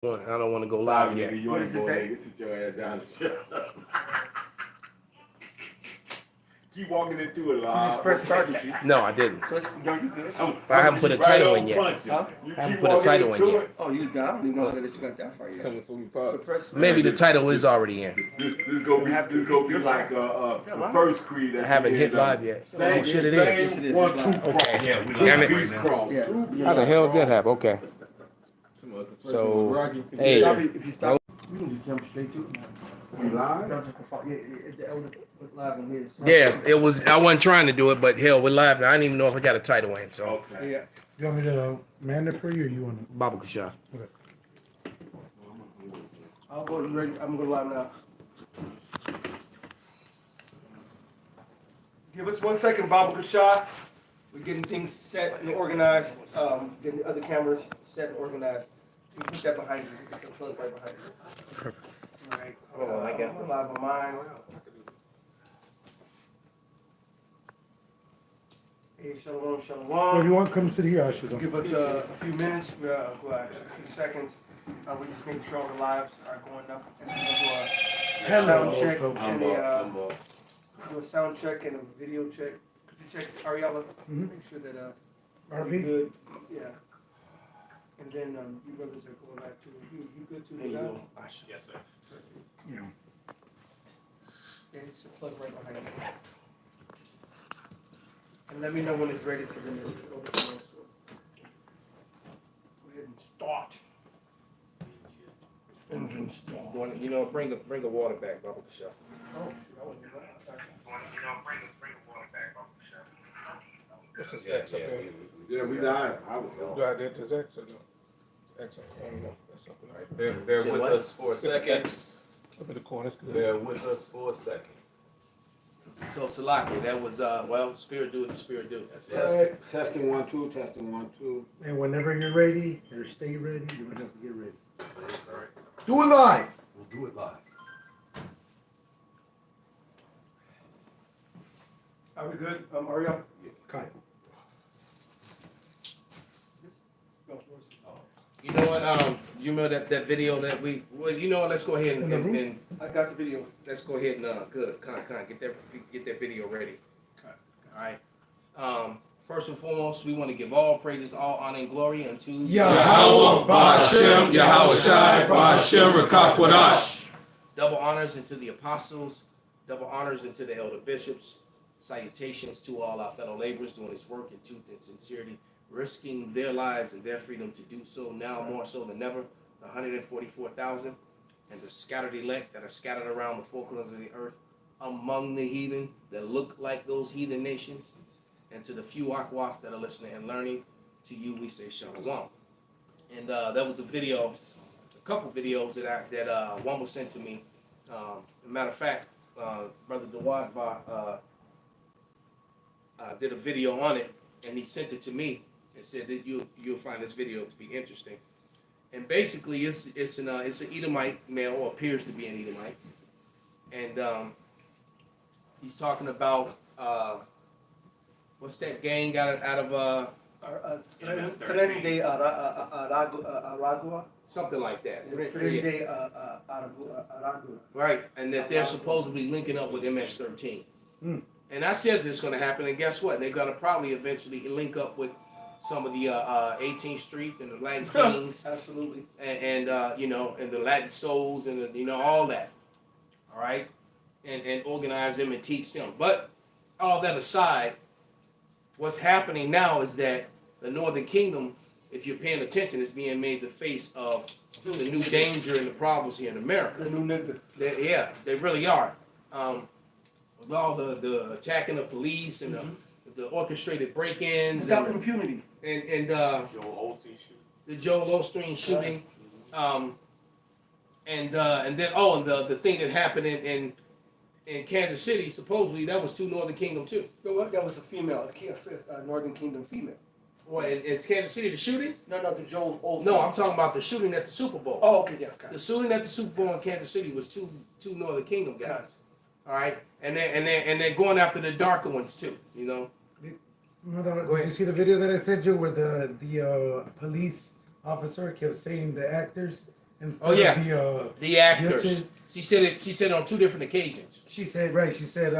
I don't want to go live yet. You want to go nigga, sit your ass down and shut up. Keep walking into it, You just press start. No, I didn't. So it's, no, you good. I haven't put a title in yet. Huh? I haven't put a title in yet. Oh, you got? I don't even know that you got that far yet. Coming from So press. Maybe the title is already in. This go be like the first Creed. I haven't hit live yet. Oh shit, it is. Yes, it is. 1, 2 It's live. cross. Yeah, we Damn live it. right now. Cross. Yeah. How the hell did that happen? Okay. So, hey, If you stop, we can just jump straight to it. We live? The elder put live on his. yeah, it was. I wasn't trying to do it, but hell, we're live. I didn't even know if I got a title in. So, Okay. Yeah. You want me to man it for you, or you want to? Baba Kasha. I'll go ready. I'm going live now. Give us 1 second, Baba Kasha. We're getting things set and organized. Getting the other cameras set and organized. You can put that behind you. It's a plug right behind you. Perfect. All right. Hold on, I got it. Live on mine. Hey, shalom, If shalom. you want, come sit here. I should. Give us a few minutes, well, a few seconds. We're just making sure all the lives are going up. And we'll do a sound check and do a sound check and a video check. Could you check Ariella? Make sure that we're RP? good. Yeah. And then you brothers are going back to you good too? There you now? go. Yes, sir. Yeah. Yeah, it's a plug right behind you. And let me know when it's ready so then it'll go to the next one. Go ahead and start. You know, bring a water back, Baba Kasha. Oh, shoot, I wasn't doing that. This is X up there. Yeah, we live. I was on. Do I did this X or no? X up there. That's something right. Bear Say with what? us for a second. Up in the corner. Bear with us for a second. So Salaki, that was well, spirit do what the spirit do. That's All it. right. Testing 1, 2. Testing 1, 2. And whenever you're ready, or stay ready, you don't have to get ready. Do it live. We'll do it live. Are we good? Ariel? Okay. You know what? You remember that video that we? Well, you know what? Let's go ahead and I got the video. let's go ahead and good. Get that video ready. Okay. All right. First and foremost, we want to give all praises, all honor, and glory unto Yahweh, Ba'ashem, Yahweh Shai, Ba'ashem, Rakakwadash. double honors into the apostles, double honors into the elder bishops. Salutations to all our fellow laborers doing this work in truth and sincerity, risking their lives and their freedom to do so now more so than ever. The 144,000 and the scattered elect that are scattered around the four corners of the earth among the heathen that look like those heathen nations. And to the few Akwaf that are listening and learning, to you we say shalom. And that was a video, a couple videos that one was sent to me. Matter of fact, Brother Dawad did a video on it, and he sent it to me and said that you'll find this video to be interesting. And basically, it's an Edomite male, or appears to be an Edomite, and he's talking about what's that gang out of Tren de Aragua. something like that, Tren de Aragua. right? And that they're supposedly linking up with MS-13. And I said this is going to happen, and guess what? They're going to probably eventually link up with some of the 18th Street and the Latin Kings, Absolutely. and you know, and the Latin Souls, and the, you know, all that. All right, and organize them and teach them. But all that aside, what's happening now is that the Northern Kingdom, if you're paying attention, is being made the face of the new danger and the problems here in America. The new nigga. They really are. With all the attacking of police and the orchestrated break-ins Without and impunity. Joel Osteen shoot. the Joel Osteen shooting, and then the thing that happened in Kansas City, supposedly that was to Northern Kingdom too. You know what? That was a female, a Northern Kingdom female. What, in Kansas City, the shooting? No, the Joel Osteen. No, I'm talking about the shooting at the Super Bowl. Oh, okay, yeah, okay. The shooting at the Super Bowl in Kansas City was two Northern Kingdom guys. All right, and they're going after the darker ones too. You know. Did you see the video that I sent you where the police officer kept saying the actors instead Oh, yeah. of The actors. guilty. She said it. She said on 2 different occasions. She said, right, she said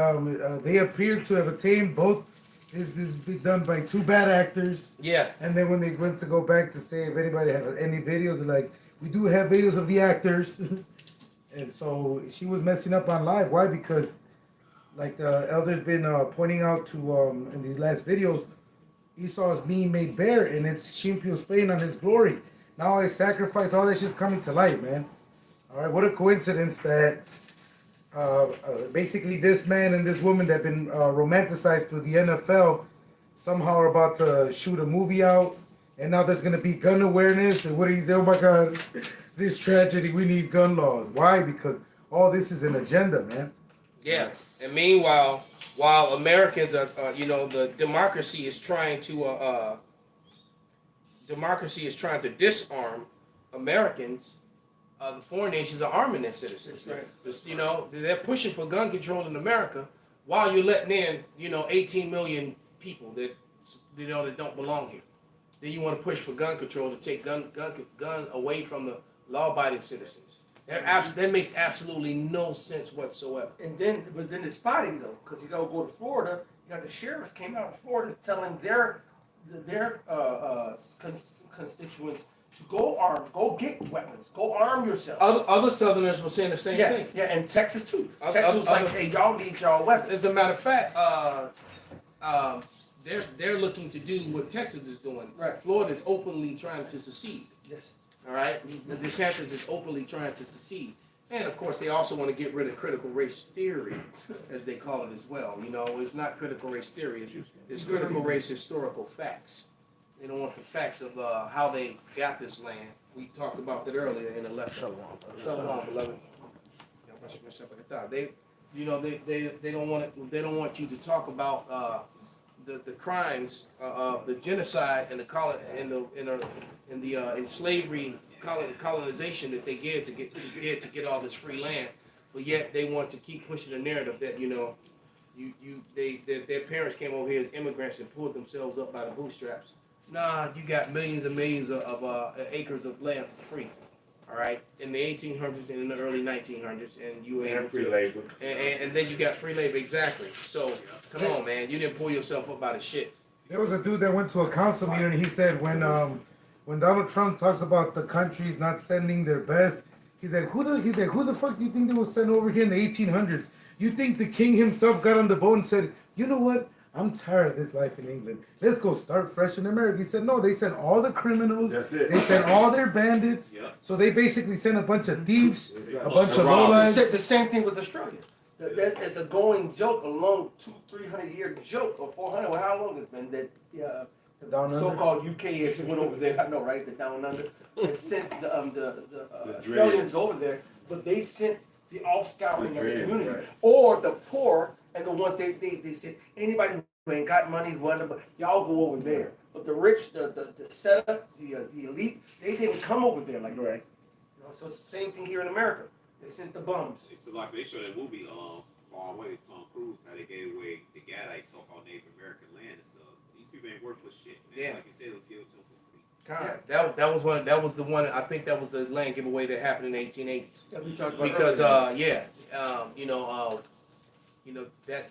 they appear to have attained both. This is done by 2 bad actors. Yeah. And then when they went to go back to say if anybody had any videos, they're like, we do have videos of the actors. And so she was messing up on live. Why? Because like the elder's been pointing out to in these last videos, Esau's being made bare and it's Shimpio's playing on his glory. Now all his sacrifice, all that shit's coming to light, man. All right, what a coincidence that basically this man and this woman that have been romanticized through the NFL somehow are about to shoot a movie out, and now there's gonna be gun awareness. And what do you say? Oh my God, this tragedy. We need gun laws. Why? Because all this is an agenda, man. Yeah. And meanwhile, while Americans are, the democracy is trying to disarm Americans. The foreign nations are arming their citizens. Right. They're pushing for gun control in America while you're letting in, 18 million people that don't belong here. Then you want to push for gun control to take gun away from the law-abiding citizens. That makes absolutely no sense whatsoever. And then, but then it's spotty though, because you gotta go to Florida. You got the sheriffs came out in Florida telling their constituents to go arm, go get weapons, go arm yourself. Other Southerners were saying the same thing. Yeah, and Texas too. Oth- Texas was other- like, hey, y'all need y'all weapons. As a matter of fact, they're looking to do what Texas is doing. Right. Florida is openly trying to secede. Yes. All right, DeSantis is openly trying to secede, and of course they also want to get rid of critical race theory, as they call it as well. It's not critical race theory; it's critical race historical facts. They don't want the facts of how they got this land. We talked about that earlier in the lesson. Shalom, beloved. They don't want it. They don't want you to talk about the crimes of the genocide and the slavery colonization that they did to get all this free land, but yet they want to keep pushing the narrative that their parents came over here as immigrants and pulled themselves up by the bootstraps. Nah, you got millions and millions of acres of land for free. All right, in the 1800s and in the early 1900s, and you were able free to, labor. and then you got free labor, exactly. So come on, man, you didn't pull yourself up by the shit. There was a dude that went to a council meeting and he said when Donald Trump talks about the countries not sending their best, he said who the fuck do you think they will send over here in the 1800s? You think the king himself got on the boat and said, you know what? I'm tired of this life in England. Let's go start fresh in America. He said, no, they sent all the criminals. That's it. They sent all their bandits. Yeah. So they basically sent a bunch of thieves, a bunch of The lowlives. same thing with Australia. It's a going joke, a long 200-300 year joke, or 400, or how long it's been that Down the under? so-called UK went over there. I know, right? The down under and sent the Australians dreads. over there, but they sent the offscouring The of the dreads, community, right. or the poor and the ones they said anybody who ain't got money, who under, y'all go over there. But the rich, the setup, the elite, they didn't come over there like that. Right. So it's the same thing here in America. They sent the bums. It's like they showed that movie Far Away, Tom Cruise, how they gave away the Gadites, so-called Native American land and stuff. These people ain't worthless shit, man. Yeah. Like you said, it was given to them for free. God, that was one. That was the one. I think that was the land giveaway that happened in the 1880s. Yeah, we talked about Because earlier.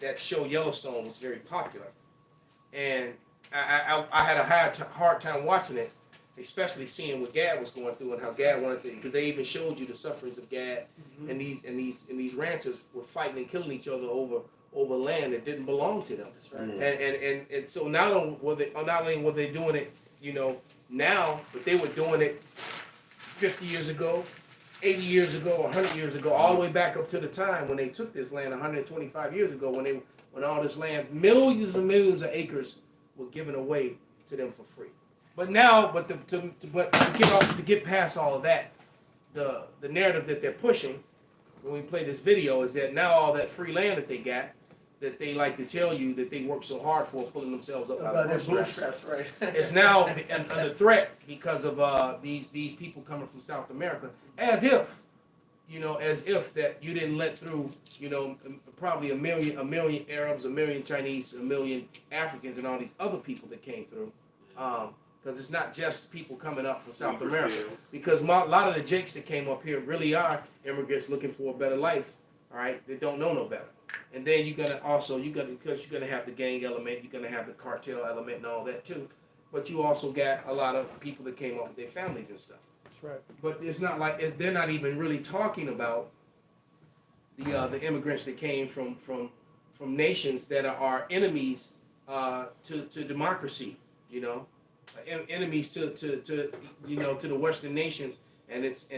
that show Yellowstone was very popular, and I had a hard time watching it, especially seeing what Gad was going through and how Gad wanted to, because they even showed you the sufferings of Gad, and these ranchers were fighting and killing each other over land that didn't belong to them. That's right. And so not only were they doing it, now, but they were doing it 50 years ago, 80 years ago, 100 years ago, all the way back up to the time when they took this land 125 years ago, when all this land, millions and millions of acres, were given away to them for free. But now, to get past all of that, the narrative that they're pushing when we play this video is that now all that free land that they got, that they like to tell you that they worked so hard for, pulling themselves up by the Their bootstraps. bootstraps, right? It's now under threat because of these people coming from South America, as if that you didn't let through, probably a million Arabs, a million Chinese, a million Africans, and all these other people that came through. because it's not just people coming up from South Sleeper America. cells. Because a lot of the Jakes that came up here really are immigrants looking for a better life. All right, they don't know no better. And then because you're gonna have the gang element, you're gonna have the cartel element and all that too. But you also got a lot of people that came up with their families and stuff. That's right. But it's not like they're not even really talking about the immigrants that came from nations that are enemies to democracy. You know, enemies to the Western nations and its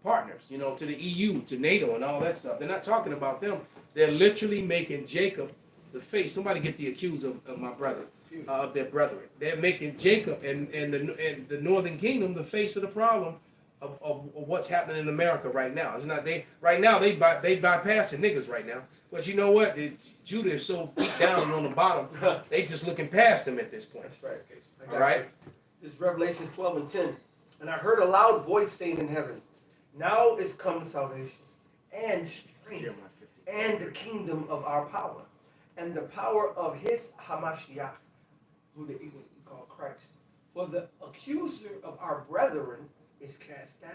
partners. You know, to the EU, to NATO, and all that stuff. They're not talking about them. They're literally making Jacob the face. Somebody get the accused of my brother. Of their brethren, they're making Jacob and the Northern Kingdom the face of the problem of what's happening in America right now. It's not they bypassing niggas right now. But you know what? Judah is so beat down on the bottom, they just looking past them at this point. That's right. All right. This is Revelations 12:10. And I heard a loud voice saying in heaven, now is come salvation and strength and the kingdom of our power and the power of his Hamashiach, who they even call Christ. For the accuser of our brethren is cast down,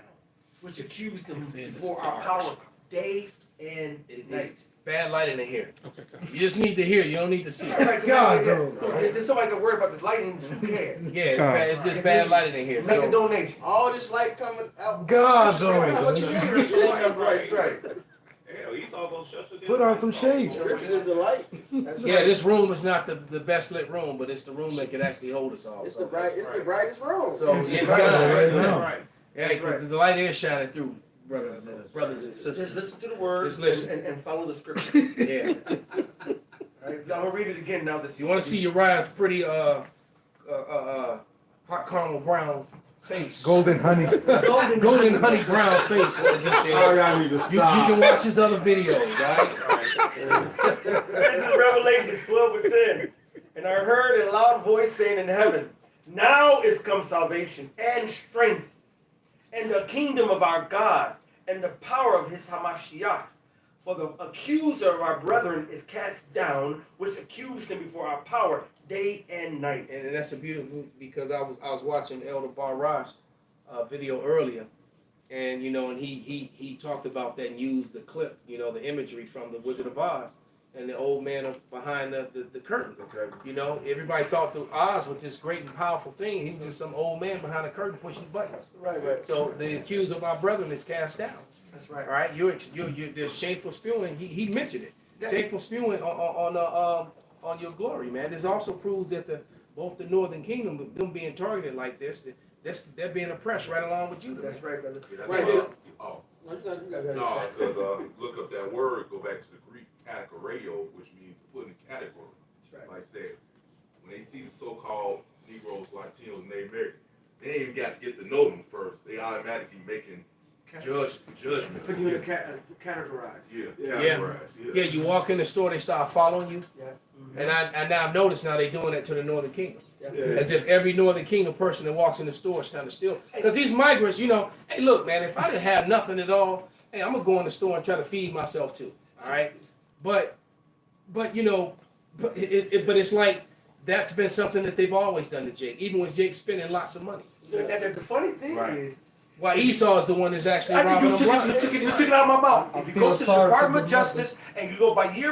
which accused them before our power day and night. Bad light in the hair. Okay, You just need to hear. You don't need to see. God, There's somebody can worry about this lighting. Who cares? Yeah, it's bad. It's just bad light in the hair. Make a So donation. All this light coming out. God, What you no. mean? Right, right. Hell, Esau gonna shut you down. Put on some shades. This is the light. That's yeah, right. this room is not the best lit room, but it's the room that can actually hold us all. It's So- the bright. It's the brightest room. So That's get right. done. Right That's now. right. Yeah, because the light is shining through, brothers and Just sisters. listen to the words Just listen. and follow the scripture. Yeah. All right, I'm gonna read it again now that You want to see Uriah's pretty hot caramel brown face, Golden honey. golden honey brown face. I just said. Oh, y'all need to You stop. can watch his other videos, right? This is Revelation 12:10. And I heard a loud voice saying in heaven, now is come salvation and strength and the kingdom of our God and the power of his Hamashiach. For the accuser of our brethren is cast down, which accused him before our power day and night. And that's a beautiful because I was watching Elder Barras video earlier, and and he talked about that and used the clip, the imagery from the Wizard of Oz and the old man behind the curtain. Okay. Everybody thought that Oz was this great and powerful thing. He was just some old man behind a curtain pushing buttons. Right. So the accused of our brethren is cast down. That's right. All right, you're there's shameful spewing. He mentioned it. Yeah. Shameful spewing on your glory, man. This also proves that both the Northern Kingdom, them being targeted like this, they're being oppressed right along with Judah. That's right, brother. Yeah, that's Right. why- oh, No, you got no, because look up that word, go back to the Greek kategorio, which means to put in a category. That's right. Like I said, when they see the so-called Negroes, Latinos, and Native Americans, they ain't even got to get to know them first. They automatically making judgment. Put you in a categorized. Yeah, Yeah. categorized, Yeah, you walk in the store, they start following you, Yeah. and I've noticed now they doing that to the Northern Kingdom. Yeah. As if every Northern Kingdom person that walks in the store is trying to steal. Because these migrants, hey, look, man, if I didn't have nothing at all, hey, I'm gonna go in the store and try to feed myself too. All right, but it's like that's been something that they've always done to Jake, even when Jake's spending lots of money. And the funny thing Right. is, While Esau is the one that's actually robbing you them blind. took it out of my mouth. I If you feel go to the sorry for Department of the Justice and you go by year,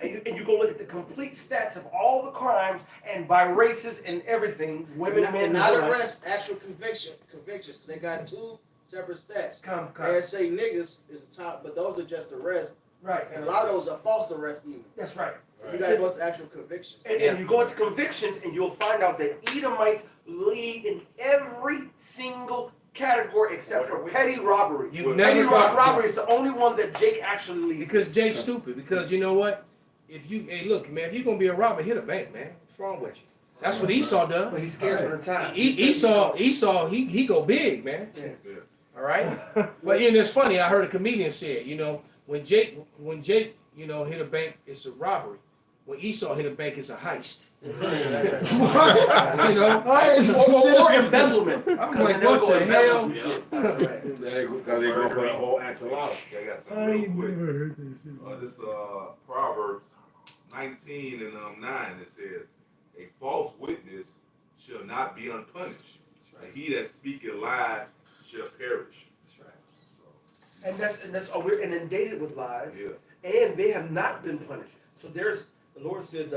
and you go look at the complete stats of all the crimes and by races and everything, women, men, and not and arrest, actual convictions, because they got two separate stats. Come. They say niggas is the top, but those are just arrests, Right. and a lot of those are false arrests even. That's right. You gotta go to actual convictions. And you go into convictions and you'll find out that Edomites lead in every single category except for petty robbery. You Petty never robbery is the only one that Jake actually leads. Because Jake's stupid. Because you know what? Hey, look, man, if you're gonna be a robber, hit a bank, man. What's wrong with you? That's what Esau does. But he's scared for the time. Esau, he go big, man. Yeah. All right. But it's funny. I heard a comedian say it. When Jake, hit a bank, it's a robbery. When Esau hit a bank, it's a heist. Or embezzlement. I'm like, what the hell? Because they gonna put a whole axolotl. I got I something real ain't quick. never heard that shit. This Proverbs 19 and 9, it says, a false witness shall not be unpunished. And he that speaketh lies shall perish. That's right. And that's we're inundated with lies, Yeah. and they have not been punished. So there's the Lord said, if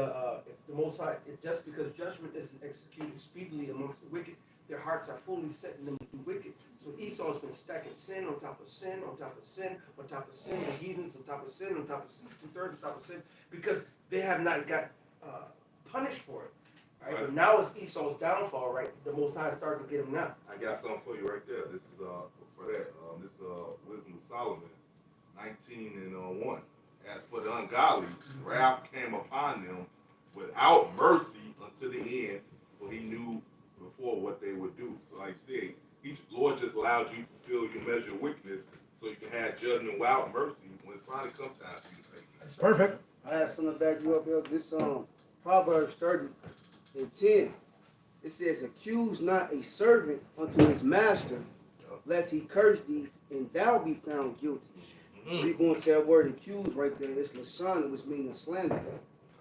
the Most High, just because judgment isn't executed speedily amongst the wicked, their hearts are fully set in them to do wicked. So Esau's been stacking sin on top of sin, on top of sin, on top of sin, the heathens on top of sin, on top of sin, 2/3 on top of sin, because they have not got punished for it. Right? But now it's Esau's downfall, right? The Most High starts to get him now. I got something for you right there. This is for that. This Wisdom of Solomon, 19:1. As for the ungodly, wrath came upon them without mercy unto the end, for he knew before what they would do. So like I said, each Lord just allowed you to fulfill your measure of wickedness so you can have judgment without mercy when it finally comes time for you to pay. Perfect. I have something to back you up here. This Proverbs 30:10. It says, "Accuse not a servant unto his master, lest he curse thee, and thou be found guilty." We going to that word accuse right there. It's lasan, which means slander.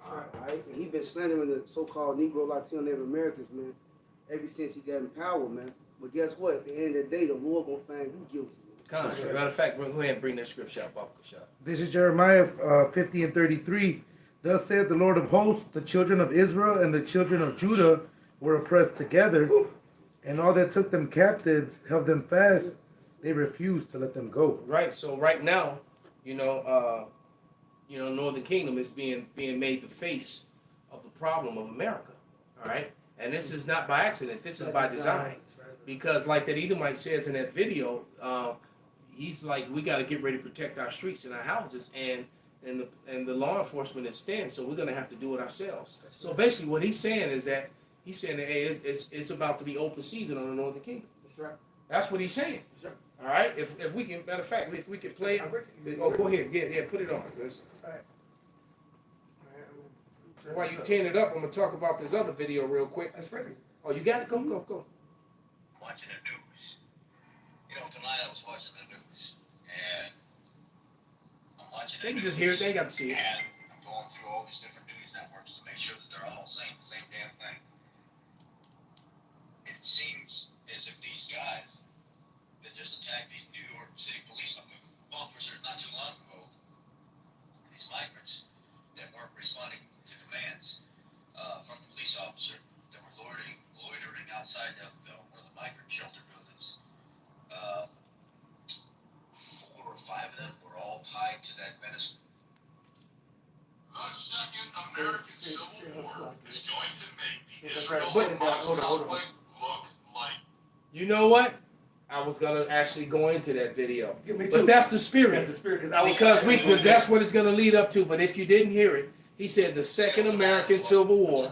Right? And he been slandering the so-called Negro, Latino, Native Americans, man, ever since he got in power, man. But guess what? At the end of the day, the Lord gonna find you guilty. Matter of fact, go ahead and bring that scripture out, Baba Kashab. This is Jeremiah 50:33. Thus saith the Lord of hosts, the children of Israel and the children of Judah were oppressed together, and all that took them captives held them fast. They refused to let them go. Right. So right now, Northern Kingdom is being made the face of the problem of America. All right. And this is not by accident. This is by design. Because like that Edomite says in that video, he's like, we got to get ready to protect our streets and our houses, and the law enforcement is staying, so we're gonna have to do it ourselves. So basically, what he's saying is that hey, it's about to be open season on the Northern Kingdom. That's right. That's what he's saying. That's right. All right. If we can, matter of fact, if we can play it. Oh, go ahead. Yeah, put it on. While you tearing it up, I'm gonna talk about this other video real quick. That's ready. Oh, you got it. Go. Watching the news. Tonight I was watching the news, and I'm watching They the can news. just hear it. They got to see it. And I'm going through all these different news networks to make sure that they're all saying the same damn thing. It seems as if these guys that just attacked these New York City police officers not too long ago, these migrants that weren't responding to commands from the police officer, that were loitering outside of one of the migrant shelter buildings. 4 or 5 of them were all tied to that Venice. The Second American Civil War is going to make the That's right. Israel-Hamas Hold on. conflict look like. You know what? I was gonna actually go into that video, Yeah, me too. but that's the spirit. That's the spirit, because Because that's what it's going to lead up to. But if you didn't hear it, he said the Second American Civil War.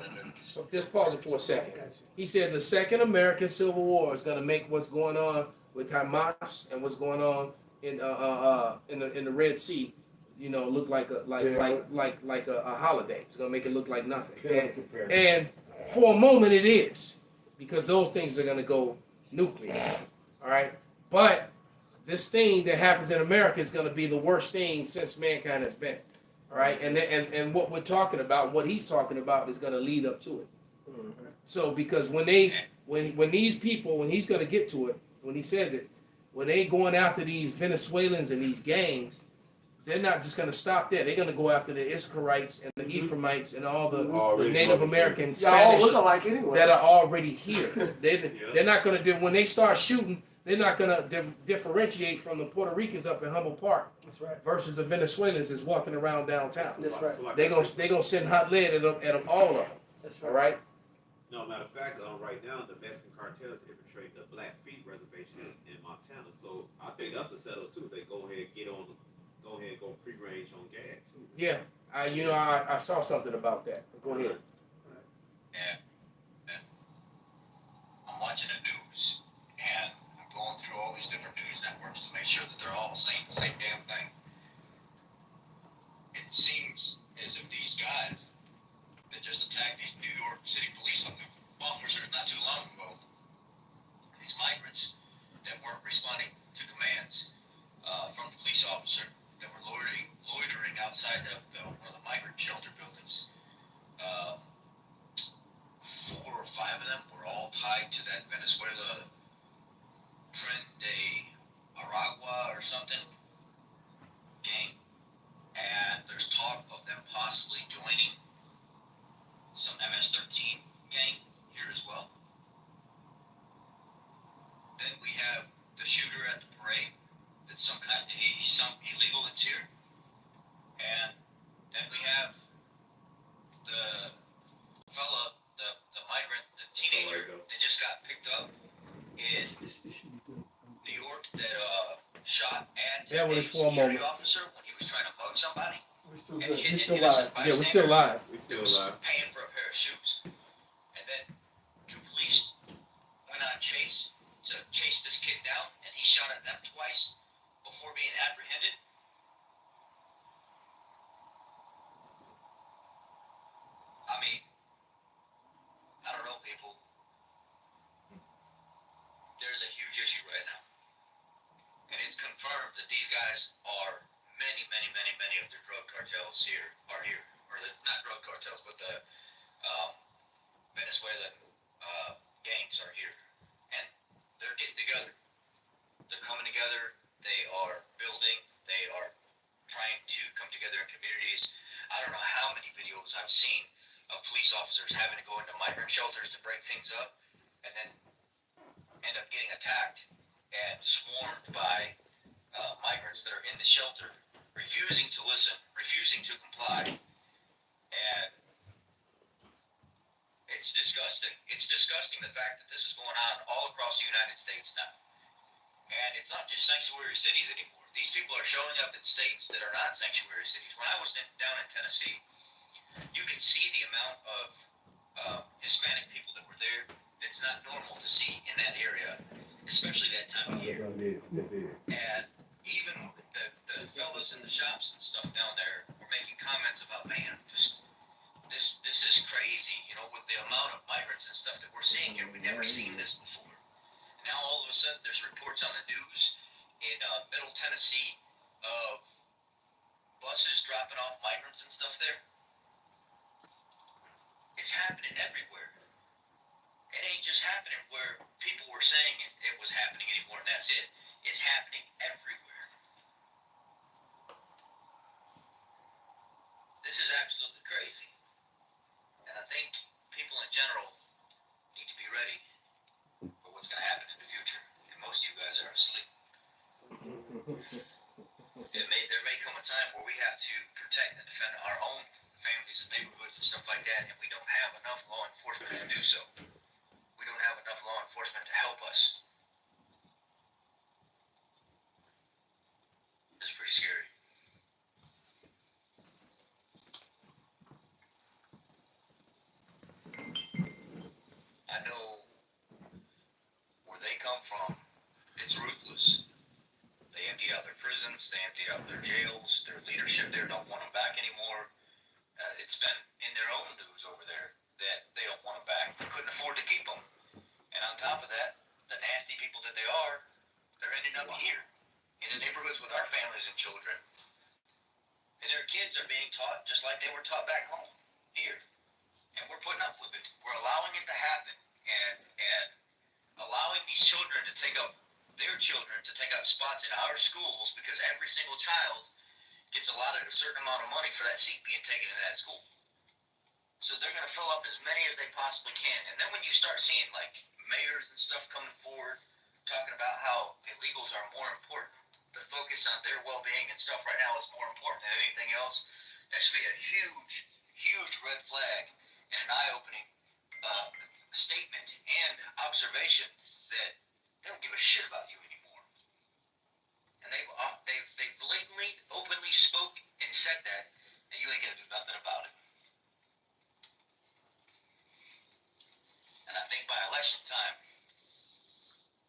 Just pause it for a second. He said the Second American Civil War is going to make what's going on with Hamas and what's going on in the Red Sea, look like a holiday. It's going to make it look like nothing. And for a moment it is, because those things are going to go nuclear. All right, but this thing that happens in America is going to be the worst thing since mankind has been. All right, and what we're talking about, what he's talking about, is going to lead up to it. So because when these people, when he's going to get to it, when he says it, when they going after these Venezuelans and these gangs, they're not just going to stop there. They're going to go after the Ishkarites and the Ephraimites and all the Native American Y'all Spanish look alike anyway. that are already here. They're not going to do, when they start shooting, they're not going to differentiate from the Puerto Ricans up in Humboldt Park That's right. versus the Venezuelans that's walking around downtown. That's right. They're gonna send hot lead at them, all of them. That's All right. right. No, matter of fact, right now the Mexican cartels infiltrate the Blackfeet Reservation in Montana. So I think that's a setup too. They go ahead and go free range on Gad too. Yeah. I saw something about that. Go ahead. And I'm watching the news, and I'm going through all these different news networks to make sure that they're all saying the same damn thing. It seems as if these guys that just attacked these New York City police officers not too long ago, these migrants that weren't responding to commands from the police officer, that were loitering outside of one of the migrant shelter buildings. 4 or 5 of them were something gang, and there's talk of them possibly joining some MS-13 gang here as well. Then we have the shooter at the parade. That's he's some illegal that's here. And then we have the fella, the migrant, the teenager that just got picked up in New York that shot at Yeah, with a his full security moment. officer when he was trying to bug somebody. We're still And good. hit We're an still innocent live. Yeah, we're still live. We that still was alive. paying for a pair of shoes. And then two police went on chase to chase this kid down, and he shot at them twice before being apprehended. I mean, I don't know, people. There's a huge issue right now. And it's confirmed that these guys are many of the drug cartels are here. Or not drug cartels, but the Venezuelan gangs are here. And they're getting together. They're coming together. They are building. They are trying to come together in communities. I don't know how many videos I've seen of police officers having to go into migrant shelters to break things up and then end up getting attacked and swarmed by migrants that are in the shelter, refusing to listen, refusing to comply. And it's disgusting. It's disgusting the fact that this is going on all across the United States now. And it's not just sanctuary cities anymore. These people are showing up in states that are not sanctuary cities. When I was down in Tennessee, you can see the amount of Hispanic people that were there. It's not normal to see in that area, especially that time of year. And even the fellas in the shops and stuff down there were making comments about, man, this is crazy, you know, with the amount of migrants and stuff that we're seeing here. We've never seen this before. And now all of a sudden there's reports on the news in Middle Tennessee of buses dropping off migrants and stuff there. It's happening everywhere. It ain't just happening where people were saying it was happening anymore, and that's it. It's happening everywhere. This is absolutely crazy. And I think people in general need to be ready for what's going to happen in the future. And most of you guys are asleep. There may come a time where we have to protect and defend our own families and neighborhoods and stuff like that, and we don't have enough law enforcement to do so. We don't have enough law enforcement to help us. It's pretty scary. I know where they come from. It's ruthless. They empty out their prisons. They empty out their jails. Their leadership there don't want them back anymore. It's been in their own news over there that they don't want them back. They couldn't afford to keep them. And on top of that, the nasty people that they are, they're ending up here in the neighborhoods with our families and children. And their kids are being taught just like they were taught back home here. And we're putting up with it. We're allowing it to happen and allowing these children to take up their children to take up spots in our schools because every single child gets allotted a certain amount of money for that seat being taken in that school. So they're going to fill up as many as they possibly can. And then when you start seeing like mayors and stuff coming forward talking about how illegals are more important, the focus on their well-being and stuff right now is more important than anything else, that should be a huge red flag and an eye-opening statement and observation that they don't give a shit about you anymore. And they've blatantly, openly spoke and said that, and you ain't gonna do nothing about it. And I think by election time,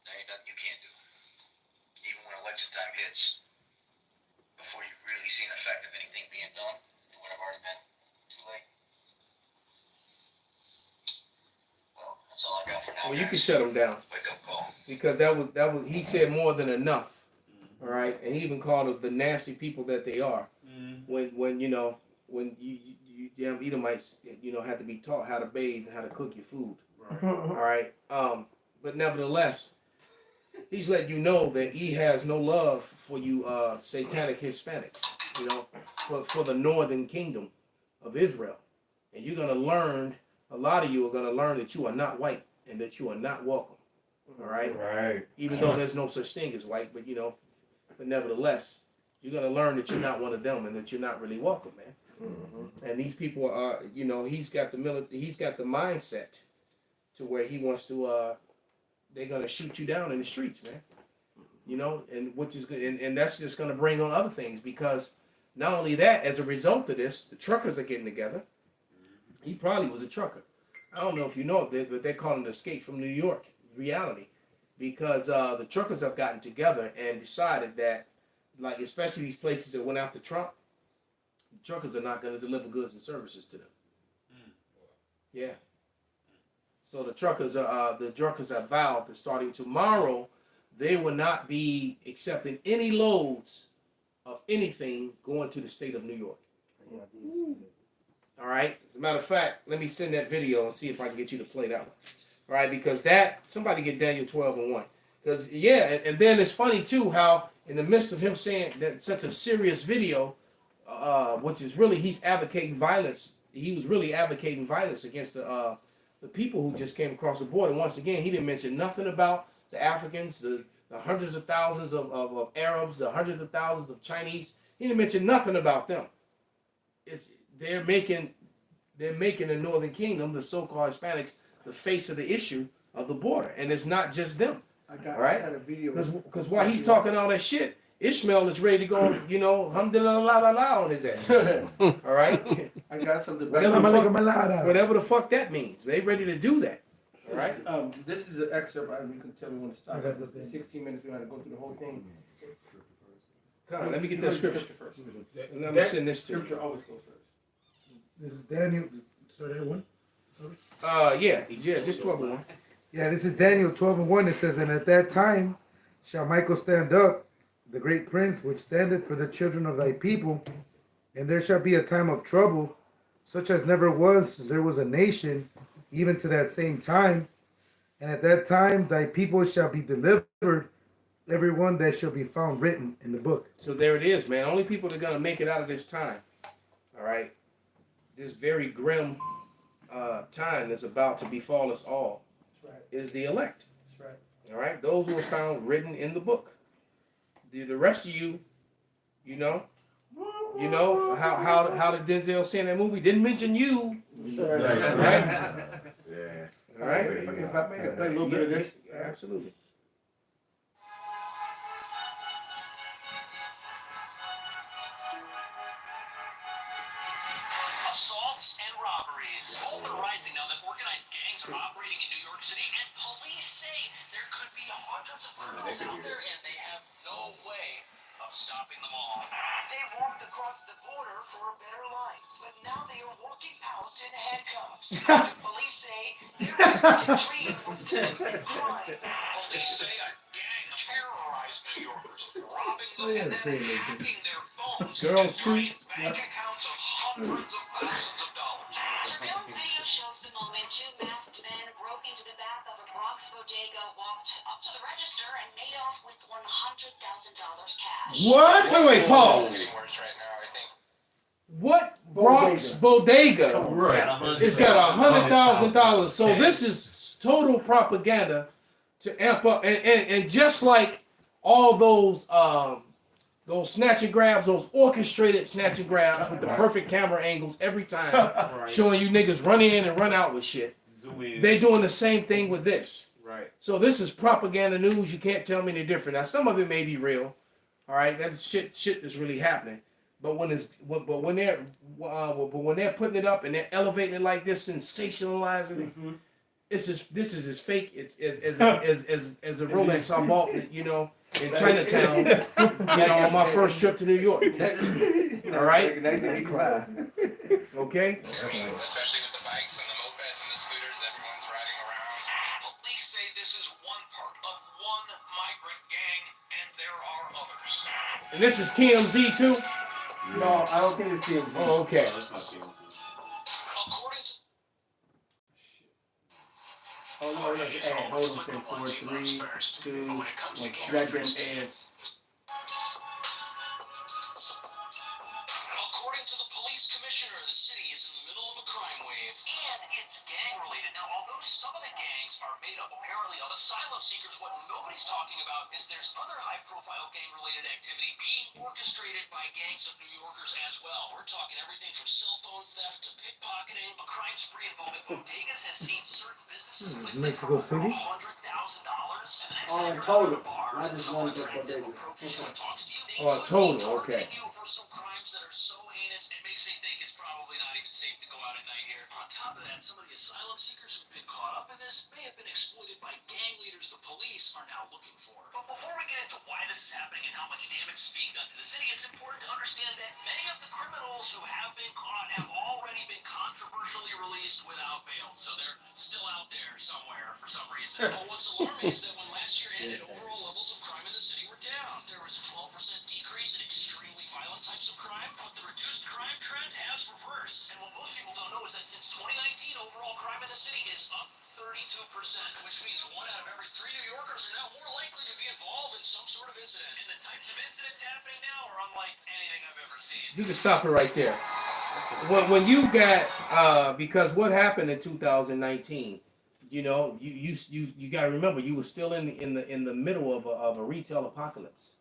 there ain't nothing you can't do. Even when election time hits, before you really see an effect of anything being done, it would have already been too late. Well, that's all I got for now. Well, you can guys. shut them down Wake up call. because that was he said more than enough. All right, and he even called them the nasty people that they are. When you know when you damn Edomites have to be taught how to bathe and how to cook your food. All right, but nevertheless, He's letting you know that he has no love for you satanic Hispanics, you know, for the northern kingdom of Israel. And you're gonna learn, a lot of you are gonna learn that you are not white and that you are not welcome. All right? Right. Even though there's no such thing as white, but you know, but nevertheless, you're gonna learn that you're not one of them and that you're not really welcome, man. And these people are, you know, he's got the mindset to where he wants to they're gonna shoot you down in the streets, man. You know, and which is good, and that's just gonna bring on other things, because not only that, as a result of this, the truckers are getting together. He probably was a trucker. I don't know if you know it, but they're calling it Escape from New York reality, because the truckers have gotten together and decided that, like, especially these places that went after Trump, the truckers are not going to deliver goods and services to them. Yeah. So the truckers have vowed that starting tomorrow, they will not be accepting any loads of anything going to the state of New York. All right. As a matter of fact, let me send that video and see if I can get you to play that one. All right, because that, somebody get Daniel 12:1. Because and then it's funny too how in the midst of him saying that such a serious video, which is really he's advocating violence. He was really advocating violence against the people who just came across the border. Once again, he didn't mention nothing about the Africans, the hundreds of thousands of Arabs, the hundreds of thousands of Chinese. He didn't mention nothing about them. They're making the Northern Kingdom, the so-called Hispanics, the face of the issue of the border, and it's not just them. I got a video. Because while he's talking all that shit, Ishmael is ready to go, you know, alhamdulillah on his ass. All right? I got something. Whatever the fuck that means. They ready to do that. All right? This is an excerpt. You can tell me when to stop. It's 16 minutes. We're going to go through the whole thing. Come on, let me get that scripture first. Let me send this to you. Scripture always goes first. This is Daniel. Sorry, one. Yeah, just 12:1. Yeah, this is Daniel 12:1. It says, "And at that time shall Michael stand up, the great prince, which standeth for the children of thy people, and there shall be a time of trouble, such as never was, as there was a nation, even to that same time. And at that time thy people shall be delivered, every one that shall be found written in the book." So there it is, man. Only people that are gonna make it out of this time, all right, this very grim time that's about to befall us all, is the elect. That's right. All right, those who are found written in the book. The rest of you, you know how did Denzel say in that movie? Didn't mention you. Sure. Right? Yeah. All right. If I may play a little bit of this. Absolutely. Assaults and robberies. Both are rising now that organized gangs are operating in New York City, and police say there could be hundreds of criminals out there, and they have no way of stopping them all. They walked across the border for a better life, but now they are walking out in handcuffs. The police say they're intrigued with typical crime. Police say a gang terrorized New Yorkers, robbing them and then hacking their phones Girls, to too. drain bank accounts of hundreds of thousands of dollars. Surveillance video shows the moment two masked men broke into the back of a Bronx bodega, walked up to the register, and made off with $100,000 cash. What? Wait, pause. What Bronx bodega? Right. It's got $100,000. So this is total propaganda to amp up, and just like all those snatch and grabs, those orchestrated snatch and grabs with the perfect camera angles every time, showing you niggas run in and run out with shit. They doing the same thing with this. Right. So this is propaganda news. You can't tell me any different. Now some of it may be real. All right, that's shit that's really happening. But when they're putting it up and they're elevating it like this, sensationalizing it, this is as fake as a Rolex I bought, you know, in Chinatown, you know, on my first trip to New York. All right. Okay. Especially with the bikes and the mopeds and the scooters, everyone's riding around. Police say this is one part of one migrant gang, and there are others. And this is TMZ too. No, I don't think it's TMZ. Oh, okay. According to Oh no, it's ad. Golden State 4-3 to drag them ads. According to the police commissioner, the city is in the middle of a crime wave, and it's gang related. Now, although some of the gangs are made up apparently of asylum seekers, what nobody's talking about is there's other high-profile gang-related activity being orchestrated by gangs of New Yorkers as well. We're talking everything from cell phone theft to pickpocketing. A crime spree involving bodegas has seen certain businesses Mexico City? $100,000. And the next Oh, time in you're total. at a bar, I just someone wanted that attractive bodega. approaches you and talks to you, they Oh, could be total, okay. targeting you for some crimes that are so heinous, it makes me think it's probably not even safe to go out at night here. On top of that, some of the asylum seekers who've been caught up in this may have been exploited by gang leaders the police are now looking for. But before we get into why this is happening and how much damage is being done to the city, it's important to understand that many of the criminals who have been caught have already been controversially released without bail. So they're still out there somewhere for some reason. But what's alarming is that when last year ended, overall levels of crime in the city were down. There was a 12% decrease in extremely violent types of crime, but the reduced crime trend has reversed. And what most people don't know is that since 2019, overall crime in the city is up 32%, which means 1 out of every 3 New Yorkers are now more likely to be involved in some sort of incident. And the types of incidents happening now are unlike anything I've ever seen. You can stop it right there. When you got because what happened in 2019, you know, you got to remember you were still in the middle of a retail apocalypse.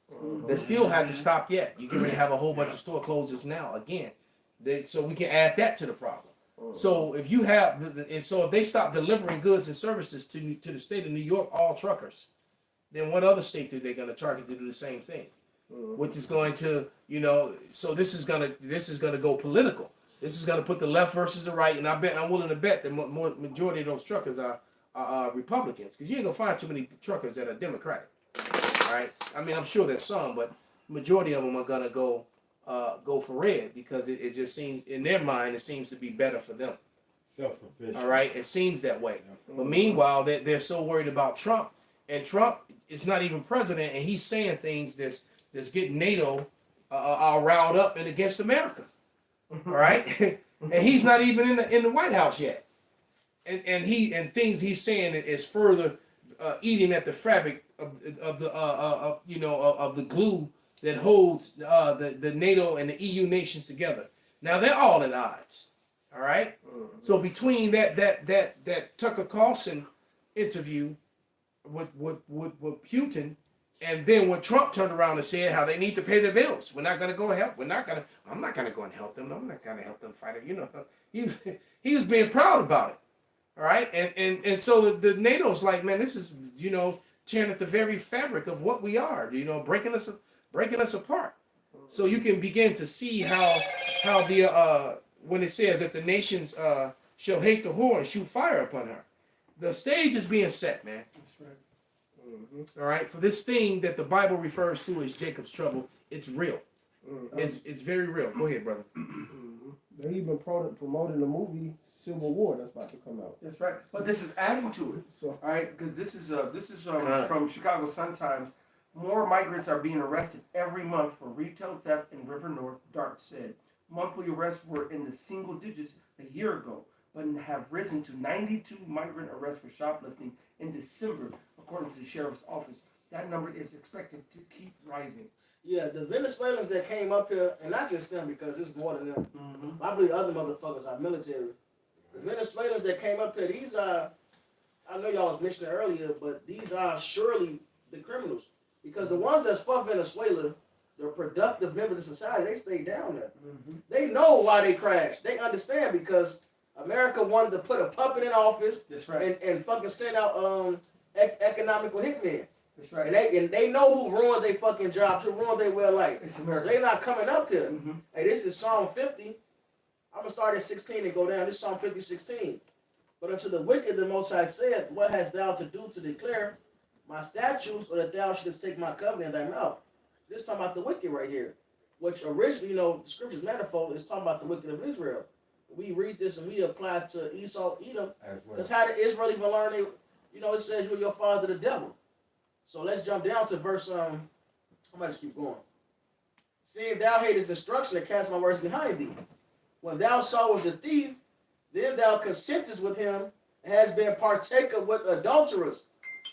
That still hasn't stopped yet. You're going to have a whole bunch of store closures now again. So we can add that to the problem. So if you have, and so if they stop delivering goods and services to the state of New York, all truckers, then what other state are they going to target to do the same thing? Which is going to, you know, so this is gonna go political. This is gonna put the left versus the right, and I'm willing to bet that more majority of those truckers are Republicans, because you ain't gonna find too many truckers that are Democratic. All right, I mean I'm sure there's some, but majority of them are gonna go for red because it just seems in their mind it seems to be better for them. Self-sufficient. All right, it seems that way. But meanwhile, they're so worried about Trump, and Trump is not even president, and he's saying things that's getting NATO all riled up and against America. All right, and he's not even in the White House yet, and things he's saying is further eating at the fabric of the glue that holds the NATO and the EU nations together. Now they're all at odds. All right. So between that Tucker Carlson interview with Putin, and then when Trump turned around and said how they need to pay their bills, we're not going to go help. I'm not going to go and help them. I'm not going to help them fight it. You know, he was being proud about it. All right. And so the NATO's like, man, this is, you know, tearing at the very fabric of what we are, you know, breaking us apart. So you can begin to see how the when it says that the nations shall hate the whore and shoot fire upon her, the stage is being set, man. That's right. All right, for this thing that the Bible refers to as Jacob's trouble, it's real. It's very real. Go ahead, brother. They even promoting the movie Civil War that's about to come out. That's right. But this is adding to it. So All right, because this is from Chicago Sun-Times. More migrants are being arrested every month for retail theft in River North, Dart said. Monthly arrests were in the single digits a year ago, but have risen to 92 migrant arrests for shoplifting in December, according to the sheriff's office. That number is expected to keep rising. Yeah, the Venezuelans that came up here, and not just them because it's more than them. I believe the other motherfuckers are military. The Venezuelans that came up here, these are, I know y'all was mentioning earlier, but these are surely the criminals. Because the ones that's for Venezuela, the productive members of society, they stay down there. They know why they crashed. They understand because America wanted to put a puppet in office. That's right. and fucking send out economical hitmen. That's right. And they know who ruined their fucking jobs, who ruined their way of life. It's So America. they not coming up here. Hey, this is Psalm 50. I'm going to start at 16 and go down. This is Psalm 50, 16. But unto the wicked the Most High said, what hast thou to do to declare my statutes, or that thou shouldest take my covenant in thy mouth? This is talking about the wicked right here. Which originally, you know, the scripture's manifold is talking about the wicked of Israel. We read this and we apply it to Esau, Edom. As well. Because how did Israel even learn it? You know, it says you're your father the devil. So let's jump down to verse, I'm going to just keep going. Seeing thou hatest instruction and cast my words behind thee. When thou sawest a thief, then thou consentest with him, and hast been partaker with adulterers.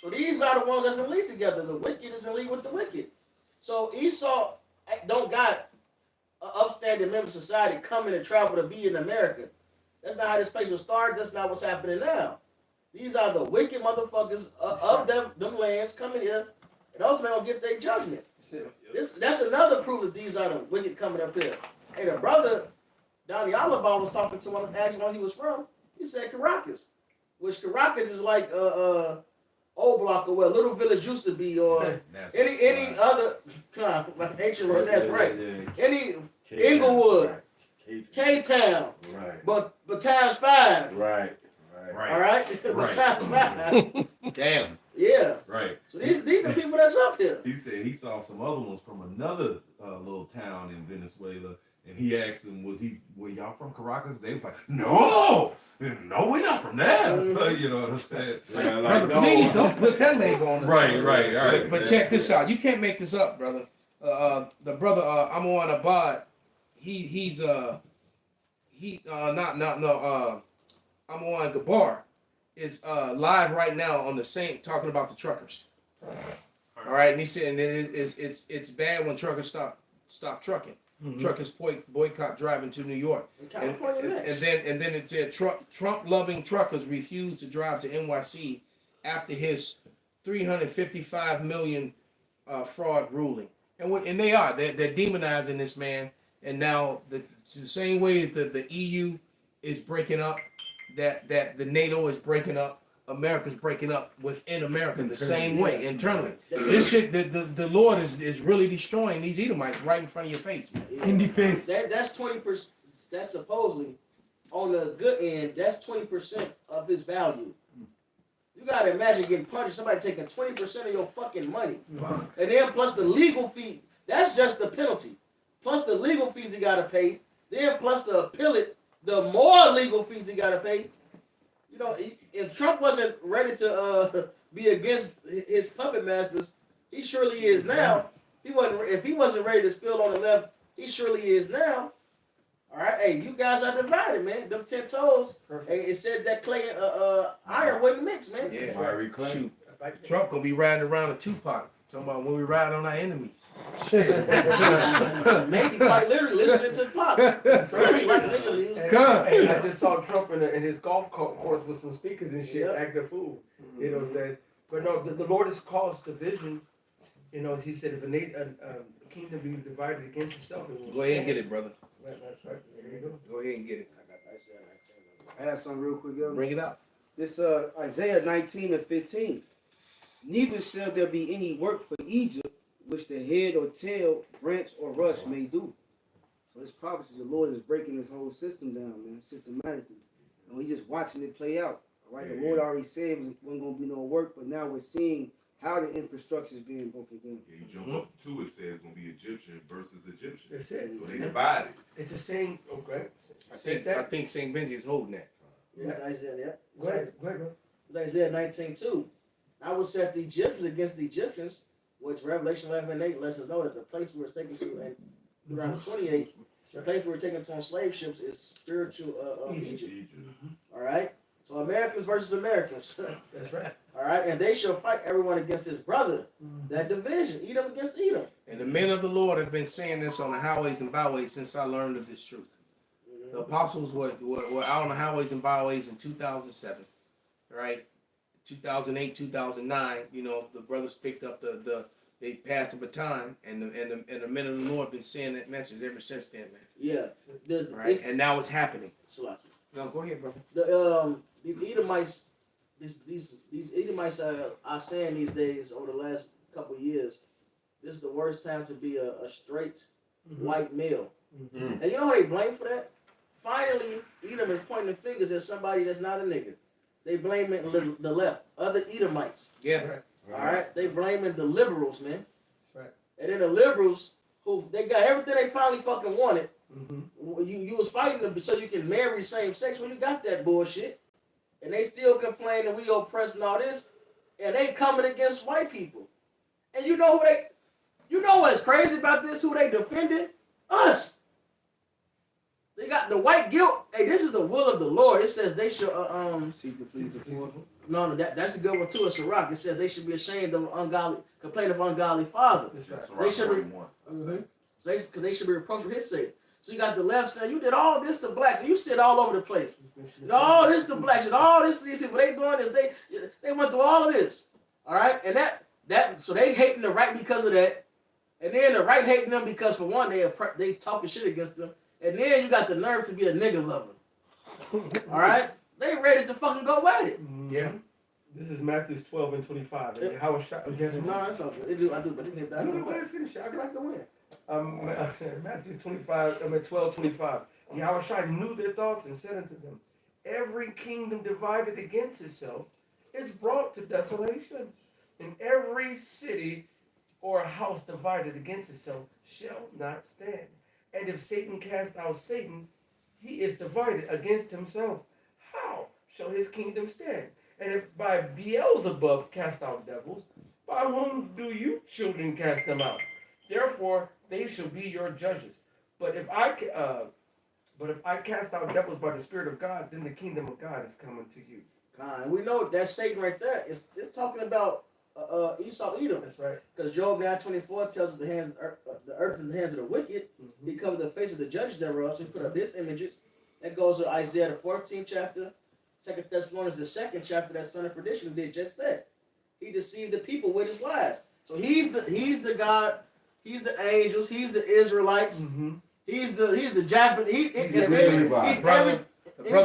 So these are the ones that's in league together. The wicked is in league with the wicked. So Esau don't got an upstanding member of society coming and travel to be in America. That's not how this place was started. That's not what's happening now. These are the wicked motherfuckers of them lands coming here, and ultimately gonna get their judgment. That's another proof that these are the wicked coming up here. Hey, the brother Donnie Alaba was talking to one, asked where he was from. He said Caracas, which Caracas is like Old Block or where Little Village used to be, or any other like ancient road. That's right. Any Inglewood, K-Town, Right. but times 5. Right. All right, but times 5. Damn. Yeah. Right. So these are people that's up here. He said he saw some other ones from another little town in Venezuela, and he asked them, were y'all from Caracas? They was like, no, we're not from there. You know what I'm saying? Yeah, Brother, please don't put that label on us. Right, all right. But check this out. You can't make this up, brother. The brother Amouan Abad, Amouan Gabar is live right now on the same talking about the truckers. All right, and he said, and it's bad when truckers stop trucking. Truckers boycott driving to New York. And then it said Trump loving truckers refuse to drive to NYC after his $355 million fraud ruling. And they are they're demonizing this man. And now the same way that the EU is breaking up, that the NATO is breaking up, America's breaking up within America the same way internally. This shit, the Lord is really destroying these Edomites right in front of your face, man. In the face. That's 20%. That's supposedly on the good end. That's 20% of his value. You gotta imagine getting punished. Somebody taking 20% of your fucking money, and then plus the legal fee. That's just the penalty. Plus the legal fees he gotta pay. Then plus the appeal it, the more legal fees he gotta pay. You know, if Trump wasn't ready to be against his puppet masters, he surely is now. If he wasn't ready to spill on the left, he surely is now. All right, hey, you guys are divided, man. Them 10 toes. Hey, it said that clay and iron wouldn't mix, man. Yeah, shoot. Trump gonna be riding around a Tupac. Talking about when we ride on our enemies. Maybe quite literally listening to Pop. That's right. Hey, I just saw Trump in his golf course with some speakers and shit, acting a fool. You know what I'm saying? But no, the Lord has caused division. You know, he said if a kingdom be divided against itself, it will Go ahead and get it, brother. That's right. There you go. Go ahead and get it. I have something real quick, yo. Bring it out. This Isaiah 19:15. Neither shall there be any work for Egypt, which the head or tail, branch or rush may do. So this prophecy, the Lord is breaking this whole system down, man, systematically. And we're just watching it play out. All right, the Lord already said it wasn't going to be no work, but now we're seeing how the infrastructure is being broken down. Yeah, you jump up to it, says it's going to be Egyptian versus Egyptian. That's it. So they divided. It's the same. Okay. I think St. Benji is holding that. Yeah, Isaiah, Go ahead, bro. Isaiah 19:2. I will set the Egyptians against the Egyptians, which Revelation 11:8 lets us know that the place we were taken to, and around 28, the place we were taken to on slave ships is spiritual Egypt. All right? So Americans versus Americans. That's right. All right? And they shall fight everyone against his brother. That division. Edom against Edom. And the men of the Lord have been saying this on the highways and byways since I learned of this truth. The apostles were out on the highways and byways in 2007, right? 2008, 2009, you know, the brothers picked up they passed the baton, and the men of the Lord have been saying that message ever since then, man. Yeah. Right? And now it's happening. Salaki. No, go ahead, brother. These Edomites, these Edomites are saying these days over the last couple of years, this is the worst time to be a straight white male. And you know how they blame for that? Finally, Edom is pointing fingers at somebody that's not a nigga. They blaming the left, other Edomites. Yeah. All right. They blaming the liberals, man. That's right. And then the liberals, who they got everything they finally fucking wanted. You was fighting them so you can marry same sex when you got that bullshit, and they still complain that we oppressed and all this, and they coming against white people. And you know what's crazy about this? Who they defended? Us. They got the white guilt. Hey, this is the will of the Lord. It says they shall seek to please the poor. No, that's a good one too. It's a rock. It says they should be ashamed of complain of ungodly father. That's right. They should be, because they should be reproached for his sake. So you got the left saying you did all this to blacks, and you sit all over the place. You did all this to blacks, and all this to these people. They doing this. They went through all of this. All right, and that so they hating the right because of that, and then the right hating them because for one they talking shit against them, and then you got the nerve to be a nigga lover. All right, they ready to fucking go at it. Yeah. This is Matthew 12 and 25. And how was shot against No, that's okay. I do, but they did that. No, go ahead and finish it. I'd like to win. Matthew 12:25. Yahweh knew their thoughts and said unto them, every kingdom divided against itself is brought to desolation, and every city or house divided against itself shall not stand. And if Satan cast out Satan, he is divided against himself. How shall his kingdom stand? And if by Beelzebub cast out devils, by whom do you children cast them out? Therefore they shall be your judges. But if I cast out devils by the Spirit of God, then the kingdom of God is coming to you. And we know that Satan right there is talking about Esau Edom. That's right. Because Job 9:24 tells us the earth is in the hands of the wicked. He covers the face of the judge thereof. So he put up his images. That goes to Isaiah the 14th chapter, 2 Thessalonians the 2nd chapter. That son of perdition did just that. He deceived the people with his lies. So he's the God. He's the angels. He's the Israelites. He's the Japanese. He's every Brother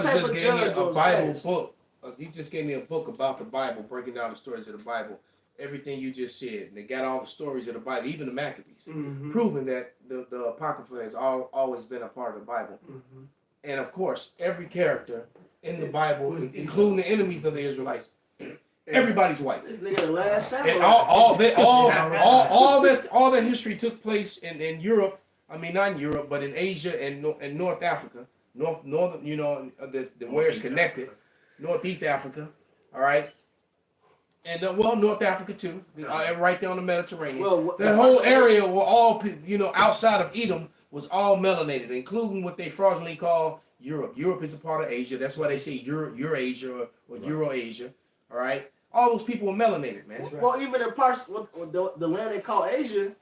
type just of gave judge me a on Bible status. book. He just gave me a book about the Bible, breaking down the stories of the Bible. Everything you just said. And they got all the stories of the Bible, even the Maccabees, proving that the Apocrypha has always been a part of the Bible. And of course, every character in the Bible, including the enemies of the Israelites, everybody's white. This nigga the last And samurai. all that history took place in Europe. I mean, not in Europe, but in Asia and North Africa, northern, you know, where it's connected, Northeast Africa. All right, and North Africa too, right there on the Mediterranean. The whole area were all, outside of Edom was all melanated, including what they fraudulently call Europe. Europe is a part of Asia. That's why they say Eurasia or Eurasia. All right, all those people were melanated, man. Well, even in parts the land they call Asia,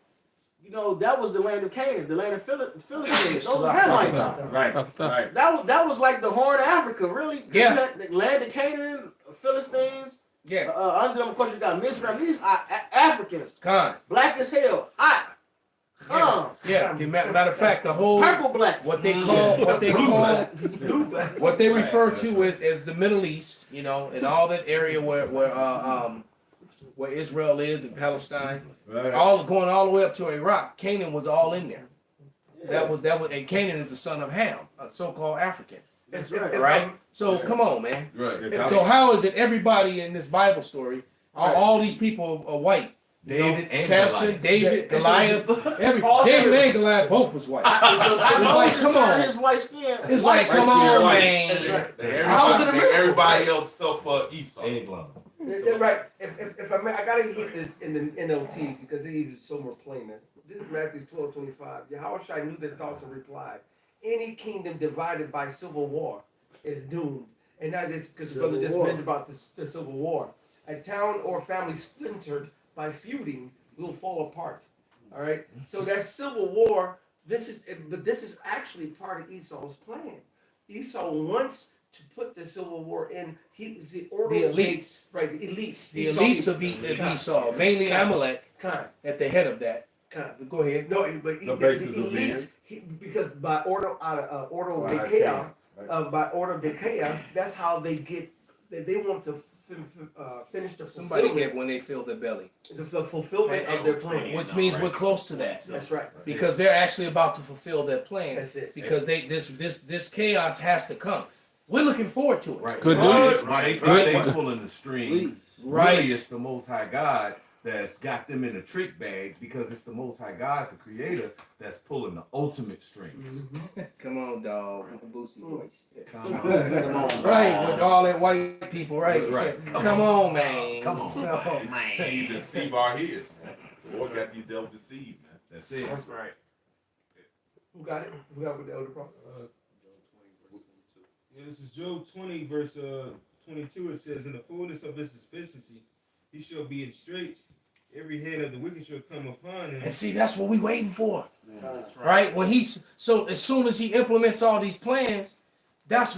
that was the land of Canaan, the land of Philistines. Those were Hamites. Right. That was like the Horn of Africa, really. Yeah. You had the land of Canaan, Philistines. Yeah. Under them, of course, you got Mizraim. These are Africans. Con. Black as hell. Hot. Yeah. Matter of fact, the whole purple black. What they refer to as the Middle East, and all that area where Israel is and Palestine, going all the way up to Iraq. Canaan was all in there. Yeah. That was, and Canaan is the son of Ham, a so-called African. That's right. Right? So come on, man. Right. So how is it everybody in this Bible story, all these people are white? David and Samson, David, Goliath, David and Goliath both was white. Come on. His white skin. It's like, come on, man. Everybody else suffer Esau. Right. If I may, I gotta hit this in the NLT because it is so more plain. This is Matthew 12:25. Yahushua knew their thoughts and replied, any kingdom divided by civil war is doomed. And that is because the brother just mentioned about the Civil War. A town or family splintered by feuding will fall apart. All right. So that Civil War, this is actually part of Esau's plan. Esau wants to put the Civil War in. The elites, right? The elites. The elites of Esau, mainly Amalek, at the head of that. Go ahead. No, but the elites, because by order of the chaos, by order of the chaos, that's how they get. They want to finish the somebody get when they fill their belly. The fulfillment of their plan, which means we're close to that. That's right. Because they're actually about to fulfill their plan. That's it. Because this chaos has to come. We're looking forward to it. Right. Good news. Right. They pulling the strings. Right. Really, it's the Most High God that's got them in a trick bag because it's the Most High God, the Creator, that's pulling the ultimate strings. Come on, dog. With the Boosie voice. Come on. Right, with all that white people, right? Right. Come on, man. Come on. Man. You deceive our ears, man. The Lord got these devils deceived, man. That's it. That's right. Who got it? Who got with the elder prophet? Yeah, this is Job 20, verse 22, it says, in the fullness of his sufficiency, he shall be in straits. Every head of the wicked shall come upon him. And see, that's what we waiting for. That's Right? When he's so as soon as he implements all these plans, that's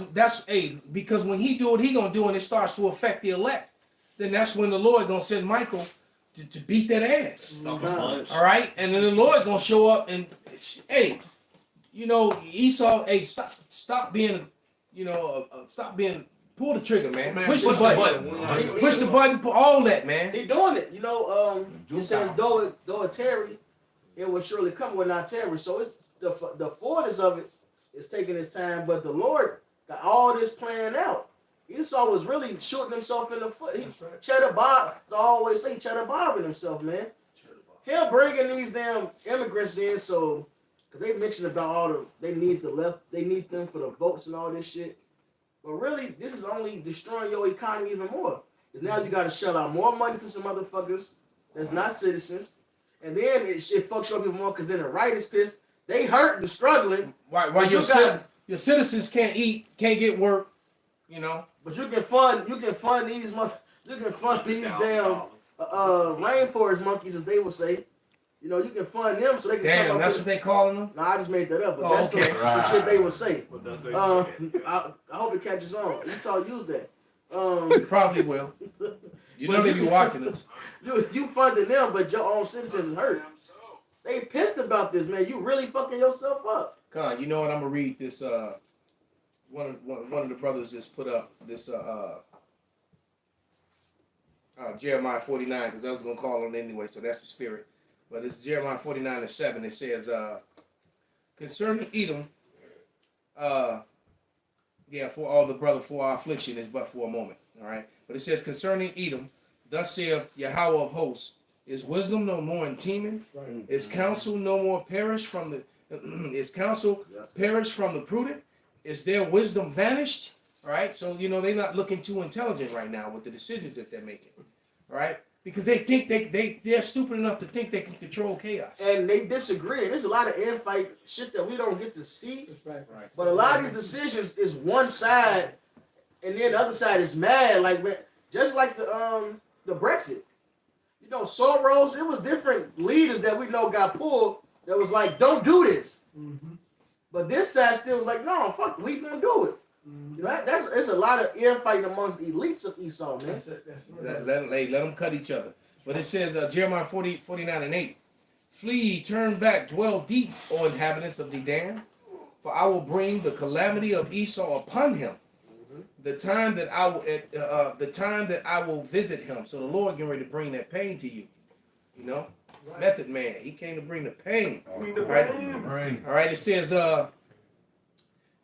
because when he do it, he gonna do it and it starts to affect the elect. Then that's when the Lord gonna send Michael to beat that ass. All right, and then the Lord gonna show up and hey, you know, Esau, hey, stop being, you know, stop being. Pull the trigger, man. Push the button. Push the button. All that, man. He doing it. You know, it says though it tarry, it will surely come when not tarry. So it's the fullness of it is taking its time, but the Lord got all this planned out. Esau was really shooting himself in the foot. He cheddar bob. I always say cheddar bobbing himself, man. Him bringing these damn immigrants in, so because they mentioned about they need them for the votes and all this shit. But really, this is only destroying your economy even more. Because now you got to shell out more money to some motherfuckers that's not citizens. And then it fucks you up even more because then the right is pissed. They hurt and struggling. Why your citizens can't eat, can't get work, you know. But you can fund these damn rainforest monkeys, as they would say. You know, you can fund them so they can Damn, come up that's with, what they calling them? Nah, I just made that up, but that's okay. some shit they would say. I hope it catches on. Esau use that. Probably will. You know they be watching us. You funded them, but your own citizens is hurt. They pissed about this, man. You really fucking yourself up. Con, you know what? I'm gonna read this. One of the brothers just put up this Jeremiah 49 because I was gonna call on it anyway. So that's the spirit. But it's Jeremiah 49:7. It says, concerning Edom, for all the brother, for our affliction is but for a moment. All right. But it says, concerning Edom, thus saith Yahweh of hosts, is wisdom no more in Teman? Is counsel no more perished from the is counsel perished from the prudent? Is their wisdom vanished? All right. So you know they're not looking too intelligent right now with the decisions that they're making. All right. Because they think they're stupid enough to think they can control chaos. And they disagree. And there's a lot of infight shit that we don't get to see. Right. But a lot of these decisions is one side, and then the other side is mad. Like just like the Brexit. You know, Soros. It was different leaders that we know got pulled. That was like, don't do this. Mm-hmm. But this side still was like, no, fuck, we gonna do it. You know, it's a lot of infighting amongst the elites of Esau, man. Let them cut each other. But it says, Jeremiah 49:8, flee, turn back, dwell deep, O inhabitants of Dedan, for I will bring the calamity of Esau upon him. The time that I will visit him. So the Lord getting ready to bring that pain to you. You know, Method Man, he came to bring the pain. All right. It says,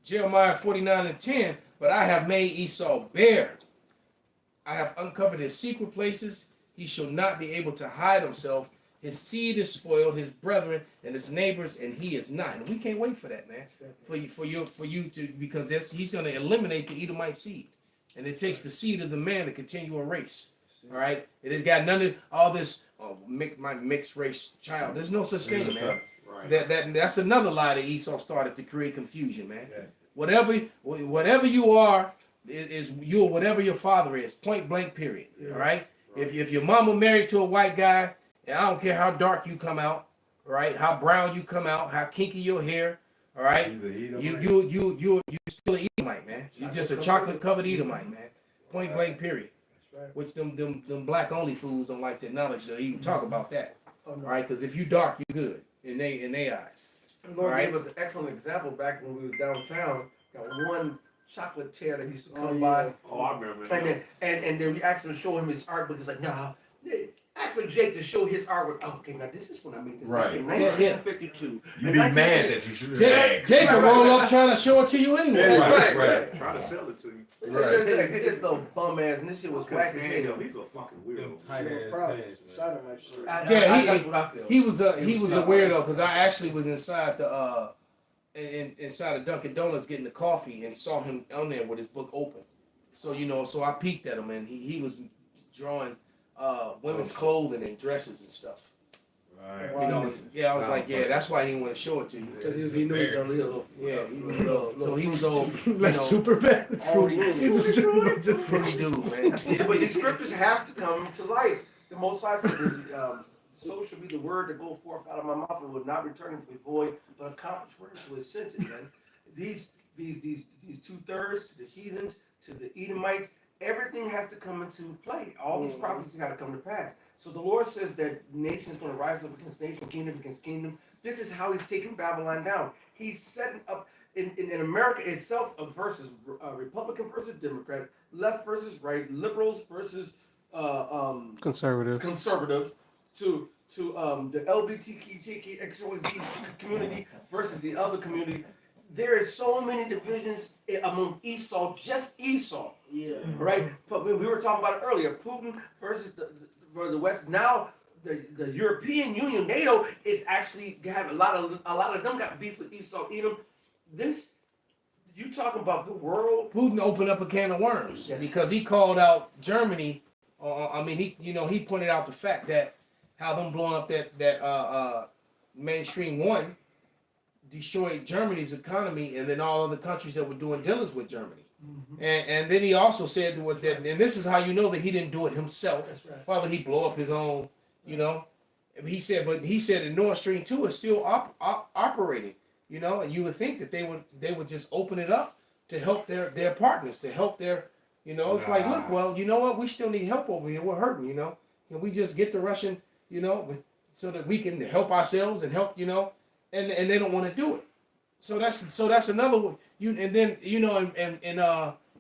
Jeremiah 49:10, but I have made Esau bare. I have uncovered his secret places. He shall not be able to hide himself. His seed is spoiled, his brethren and his neighbors, and he is not. And we can't wait for that, man. For you to, because he's going to eliminate the Edomite seed. And it takes the seed of the man to continue a race. All right? It has got none of all this my mixed race child. There's no such thing, man. Right. That's another lie that Esau started to create confusion, man. Yeah. Whatever you are is you whatever your father is. Point blank. Period. Yeah. All right. If your mama married to a white guy, and I don't care how dark you come out, right? How brown you come out, how kinky your hair, all right? You still an Edomite, man. You're just a chocolate covered Edomite, man. Point blank. Period. Which them black only fools don't like to acknowledge or even talk about that. All right, because if you dark, you're good in their eyes. The Lord gave us an excellent example back when we was downtown. Got one chocolate chair that used to come by. Oh, I remember. And then we asked him to show him his art book. He's like, nah. Asking Jake to show his artwork. Oh, okay, now this is when I made this. Right. In 1952. You'd be mad that you should have asked. Jake will roll up trying to show it to you anyway. Right. Trying to sell it to you. Right. It's so bum ass, and this shit was whack as hell. He's a fucking weirdo. That's what I feel. He was a weirdo because I actually was inside inside of Dunkin' Donuts getting the coffee and saw him on there with his book open. So so I peeked at him and he was drawing women's clothing and dresses and stuff. You know, yeah, I was like, yeah, that's why he didn't want to show it to you. Because he knew he was unreal. Yeah, he was little. So he was all, you Like know, Superman. fruity dude, man. Yeah, but these scriptures has to come to life. The Most High said, "So shall be the word that go forth out of my mouth, and will not return to be void, but accomplish where it was sent it." Man, these 2/3 to the heathens, to the Edomites, everything has to come into play. All these prophecies got to come to pass. So the Lord says that nation is going to rise up against nation, kingdom against kingdom. This is how He's taking Babylon down. He's setting up in America itself versus Republican versus Democrat, left versus right, liberals versus conservative to the LGBTQ community versus the other community. There is so many divisions among Esau, just Esau. Yeah. Right? But we were talking about it earlier. Putin versus the West. Now the European Union, NATO, is actually have a lot of them got beef with Esau, Edom. This you talking about the world? Putin opened up a can of worms because he called out Germany. He pointed out the fact that how them blowing up that mainstream one destroyed Germany's economy, and then all other countries that were doing dealings with Germany. Mm-hmm. And then he also said that, and this is how you know that he didn't do it himself. That's right. Why would he blow up his own? You know, he said that Nord Stream 2 is still operating. You know, and you would think that they would just open it up to help their partners, to help their, you know, it's like, look, well, you know what, we still need help over here. We're hurting, you know. Can we just get the Russian, you know, so that we can help ourselves and help, you know, and they don't want to do it. So that's another one. And then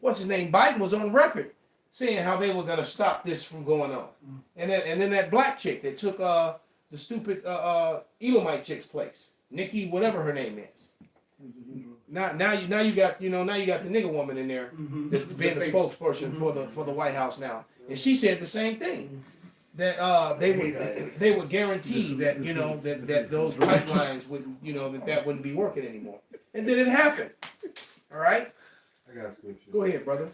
what's his name? Biden was on record saying how they were gonna stop this from going on. And then that black chick that took the stupid Elamite chick's place. Nikki, whatever her name is. Now you got the nigger woman in there that's being the spokesperson for the White House now, and she said the same thing, that they would guarantee that that those pipelines would that wouldn't be working anymore, and then it happened. All right, I got a scripture. go ahead, brother.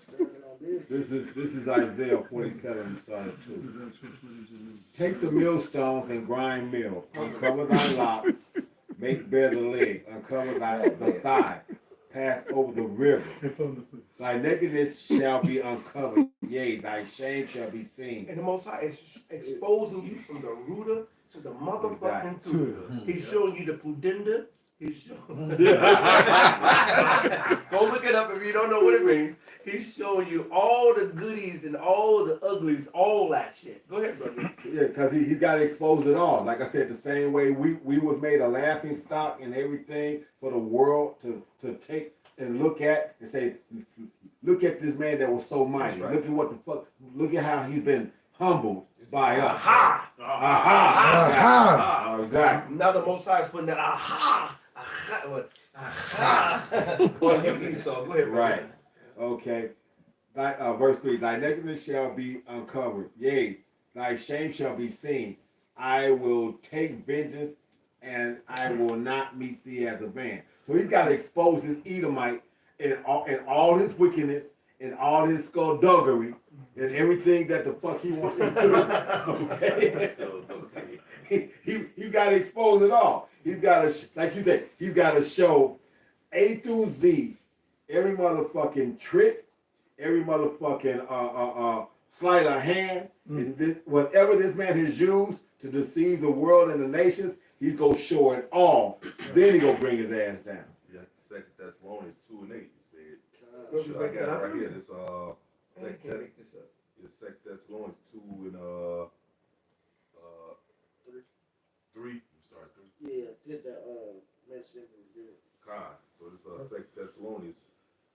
This is Isaiah 47, starting 2. Take the millstones and grind meal, uncover thy locks, make bare the leg, uncover the thigh, pass over the river. Thy nakedness shall be uncovered, yea, thy shame shall be seen. And the Most High is exposing you from the rooter to the motherfucking tutor. He's showing you the pudenda. He's showing. Go look it up if you don't know what it means. He's showing you all the goodies and all the uglies, all that shit. Go ahead, brother. Yeah, because he's got to expose it all. Like I said, the same way we was made a laughing stock and everything for the world to take and look at and say, look at this man that was so mighty. Right. Look at what the fuck. Look at how he's been humbled by us. Aha! Aha! Exactly. Now the Most High is putting that aha on you, Esau. Go ahead, brother. Right. Okay. Verse 3. Thy nakedness shall be uncovered. Yea, thy shame shall be seen. I will take vengeance, and I will not meet thee as a man. So he's got to expose this Edomite and all his wickedness and all his skullduggery and everything that the fuck he wants to do. Okay? He's got to expose it all. He's got to, like you said, he's got to show A through Z every motherfucking trick, every motherfucking sleight of hand, and this, whatever this man has used to deceive the world and the nations, he's gonna show it all. Then he gonna bring his ass down. Yeah, 2 Thessalonians 2:8. You said. I got it right here. This 2 Thessalonians 2 and 3. I'm sorry, 3. Yeah, did that medicine review. God. So this 2 Thessalonians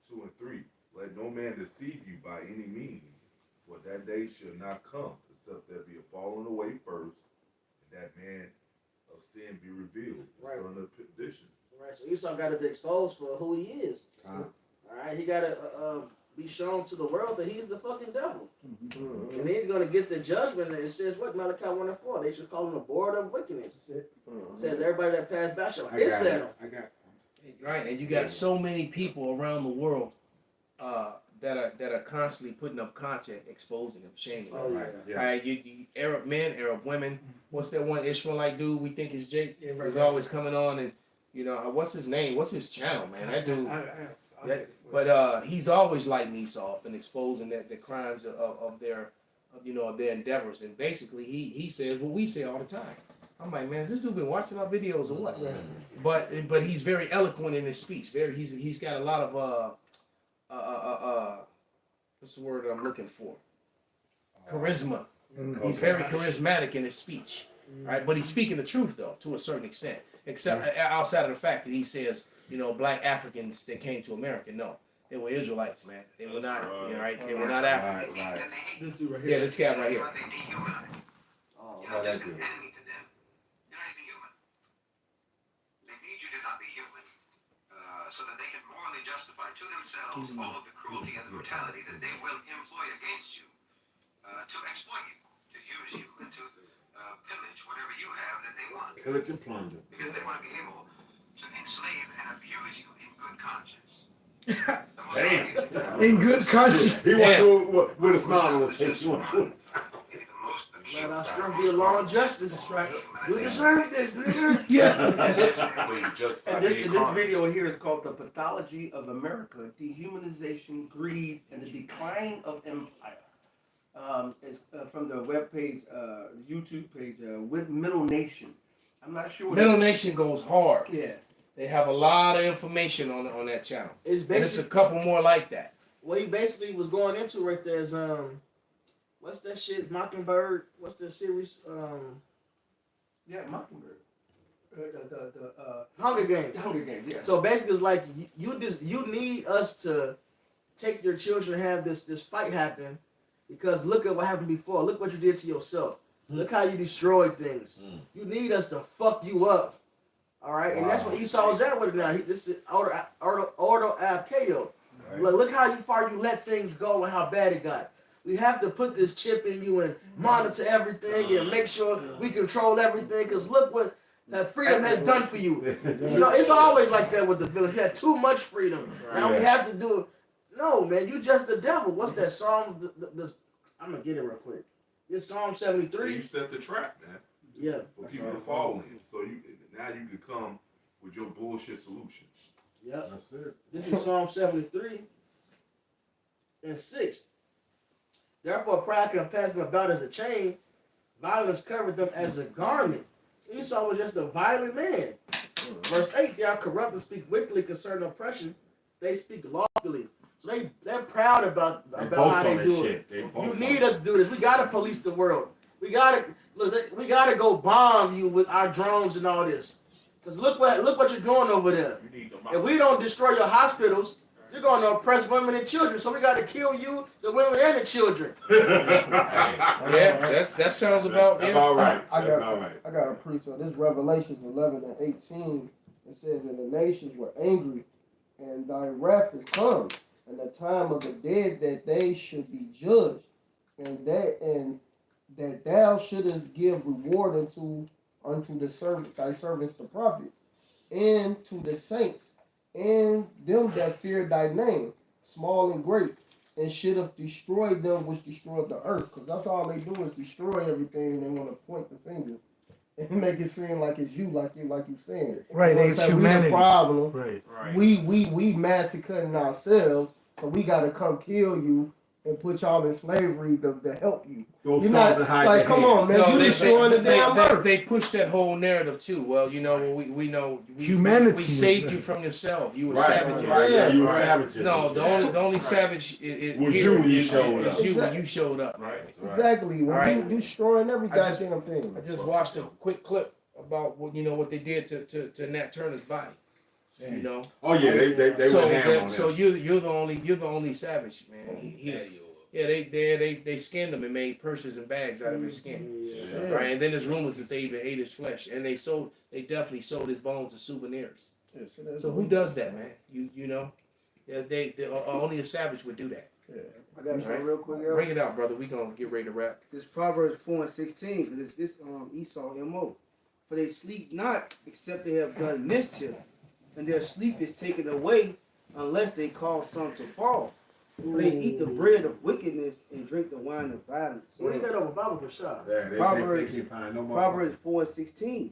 2 and 3. Let no man deceive you by any means, for that day shall not come, except there be a falling away first, and that man of sin be revealed, the son of perdition. Right, so Esau got to be exposed for who he is. All right, he got to be shown to the world that he's the fucking devil. Mm-hmm. And he's going to get the judgment. And it says, what, Malachi 1 and 4? They should call him the board of wickedness. It says everybody that passed by shall hit him. Right, and you got so many people around the world that are constantly putting up content exposing him, shaming him. Oh, yeah. Right? Yeah. Right? You Arab men, Arab women. What's that one Ishmaelite dude we think is Jake? Yeah, right, He's right. always coming on and what's his name? What's his channel, man? That dude. I'll That, get it for you. but he's always lighting Esau up and exposing the crimes of their endeavors. And basically he says what we say all the time. I'm like, man, has this dude been watching our videos or what? But he's very eloquent in his speech. He's got a lot of what's the word I'm looking for? Charisma. He's very charismatic in his speech, right? But he's speaking the truth though, to a certain extent. Except outside of the fact that he says, black Africans that came to America. No, they were Israelites, man. They were not, right? They were not Africans. Right. This dude right here. Yeah, this guy right here. Oh, You're not that's just an good. enemy to them. You're not even human. They need you to not be human, so that they can morally justify to themselves all of the cruelty and the brutality that they will employ against you, to exploit you, to use you, and to pillage whatever you have that they want. Pillage and plunder. Because they want to be able to enslave and abuse you in good conscience. Damn. In good conscience. He want to do it with a smile on his face. He want to do it. Man, our strength be a law of justice. Right. You deserve this, nigga. Yeah. So you justify And this being this carnal. video here is called "The Pathology of America: Dehumanization, Greed, and the Decline of Empire." It's from the webpage, YouTube page, with Middle Nation. I'm not sure. Middle Nation goes hard. Yeah. They have a lot of information on that channel. It's And it's a basically couple more like that. what he basically was going into right there is what's that shit? Mockingbird. What's the series? Yeah, Mockingbird. The Hunger Games. Hunger Games. Yeah. So basically, it's like you need us to take your children and have this fight happen, because look at what happened before. Look what you did to yourself. Look how you destroyed things. You need us to fuck you up. All right, and that's what Esau's at with it now. This is Ordo Ab Ko. Look how far you let things go and how bad it got. We have to put this chip in you and monitor everything and make sure we control everything. Because look what that freedom has done for you. It's always like that with the village. You had too much freedom. Now we have to do it. No, man, you just the devil. What's that Psalm? I'm gonna get it real quick. It's Psalm 73. You set the trap, man. Yeah. For people to fall in. So now you can come with your bullshit solutions. Yep. That's it. This is Psalm 73 and 6. Therefore, pride compassed them about as a chain, violence covered them as a garment. Esau was just a violent man. Verse 8, they are corrupt and speak wickedly concerning oppression. They speak lawfully. So they're proud about how they do it. You need us to do this. We gotta police the world. We gotta go bomb you with our drones and all this. Cause look what you're doing over there. If we don't destroy your hospitals, you're going to oppress women and children. So we got to kill you, the women and the children. Yeah, that sounds about right. I got a precept. This Revelations 11 and 18. It says, "And the nations were angry, and thy wrath is come, and the time of the dead that they should be judged, and that thou shouldest give reward unto thy servants the prophets, and to the saints, and them that fear thy name, small and great, and should have destroyed them which destroyed the earth." Because that's all they do is destroy everything, and they want to point the finger and make it seem like it's you, like you saying. Right, You know it's what I'm saying? humanity. We the problem. Right. We massacring ourselves, so we gotta come kill you and put y'all in slavery to help you. Those You're not fathers hide like, their come hands. on, man, No, you destroying the damn earth. they push that whole narrative too. Well, we know Humanity. we saved you from yourself. You were Right, savages. right, yeah, you were Right. savages. No, the only savage Was here you when you is showed up. you when you showed up. Right. Exactly. When Right. you destroying every I just- goddamn thing. I just watched a quick clip about what they did to Nat Turner's body. You know. Oh yeah, they so went ham on so that. you're the only savage, man. They skinned him and made purses and bags out of his skin. Yeah. Right, and then there's rumors that they even ate his flesh, and they definitely sold his bones as souvenirs. Yeah, So who does that, man? You know, they only a savage would do that. Yeah. I got something real quick, Bring it out, brother. We gonna get ready to wrap. This Proverbs 4 and 16, because it's this Esau MO. For they sleep not, except they have done mischief, and their sleep is taken away, unless they cause some to fall. For they eat the bread of wickedness and drink the wine of violence. What is that over Bible for shot? Yeah, they Proverbs, can't find no more. Proverbs 4:16.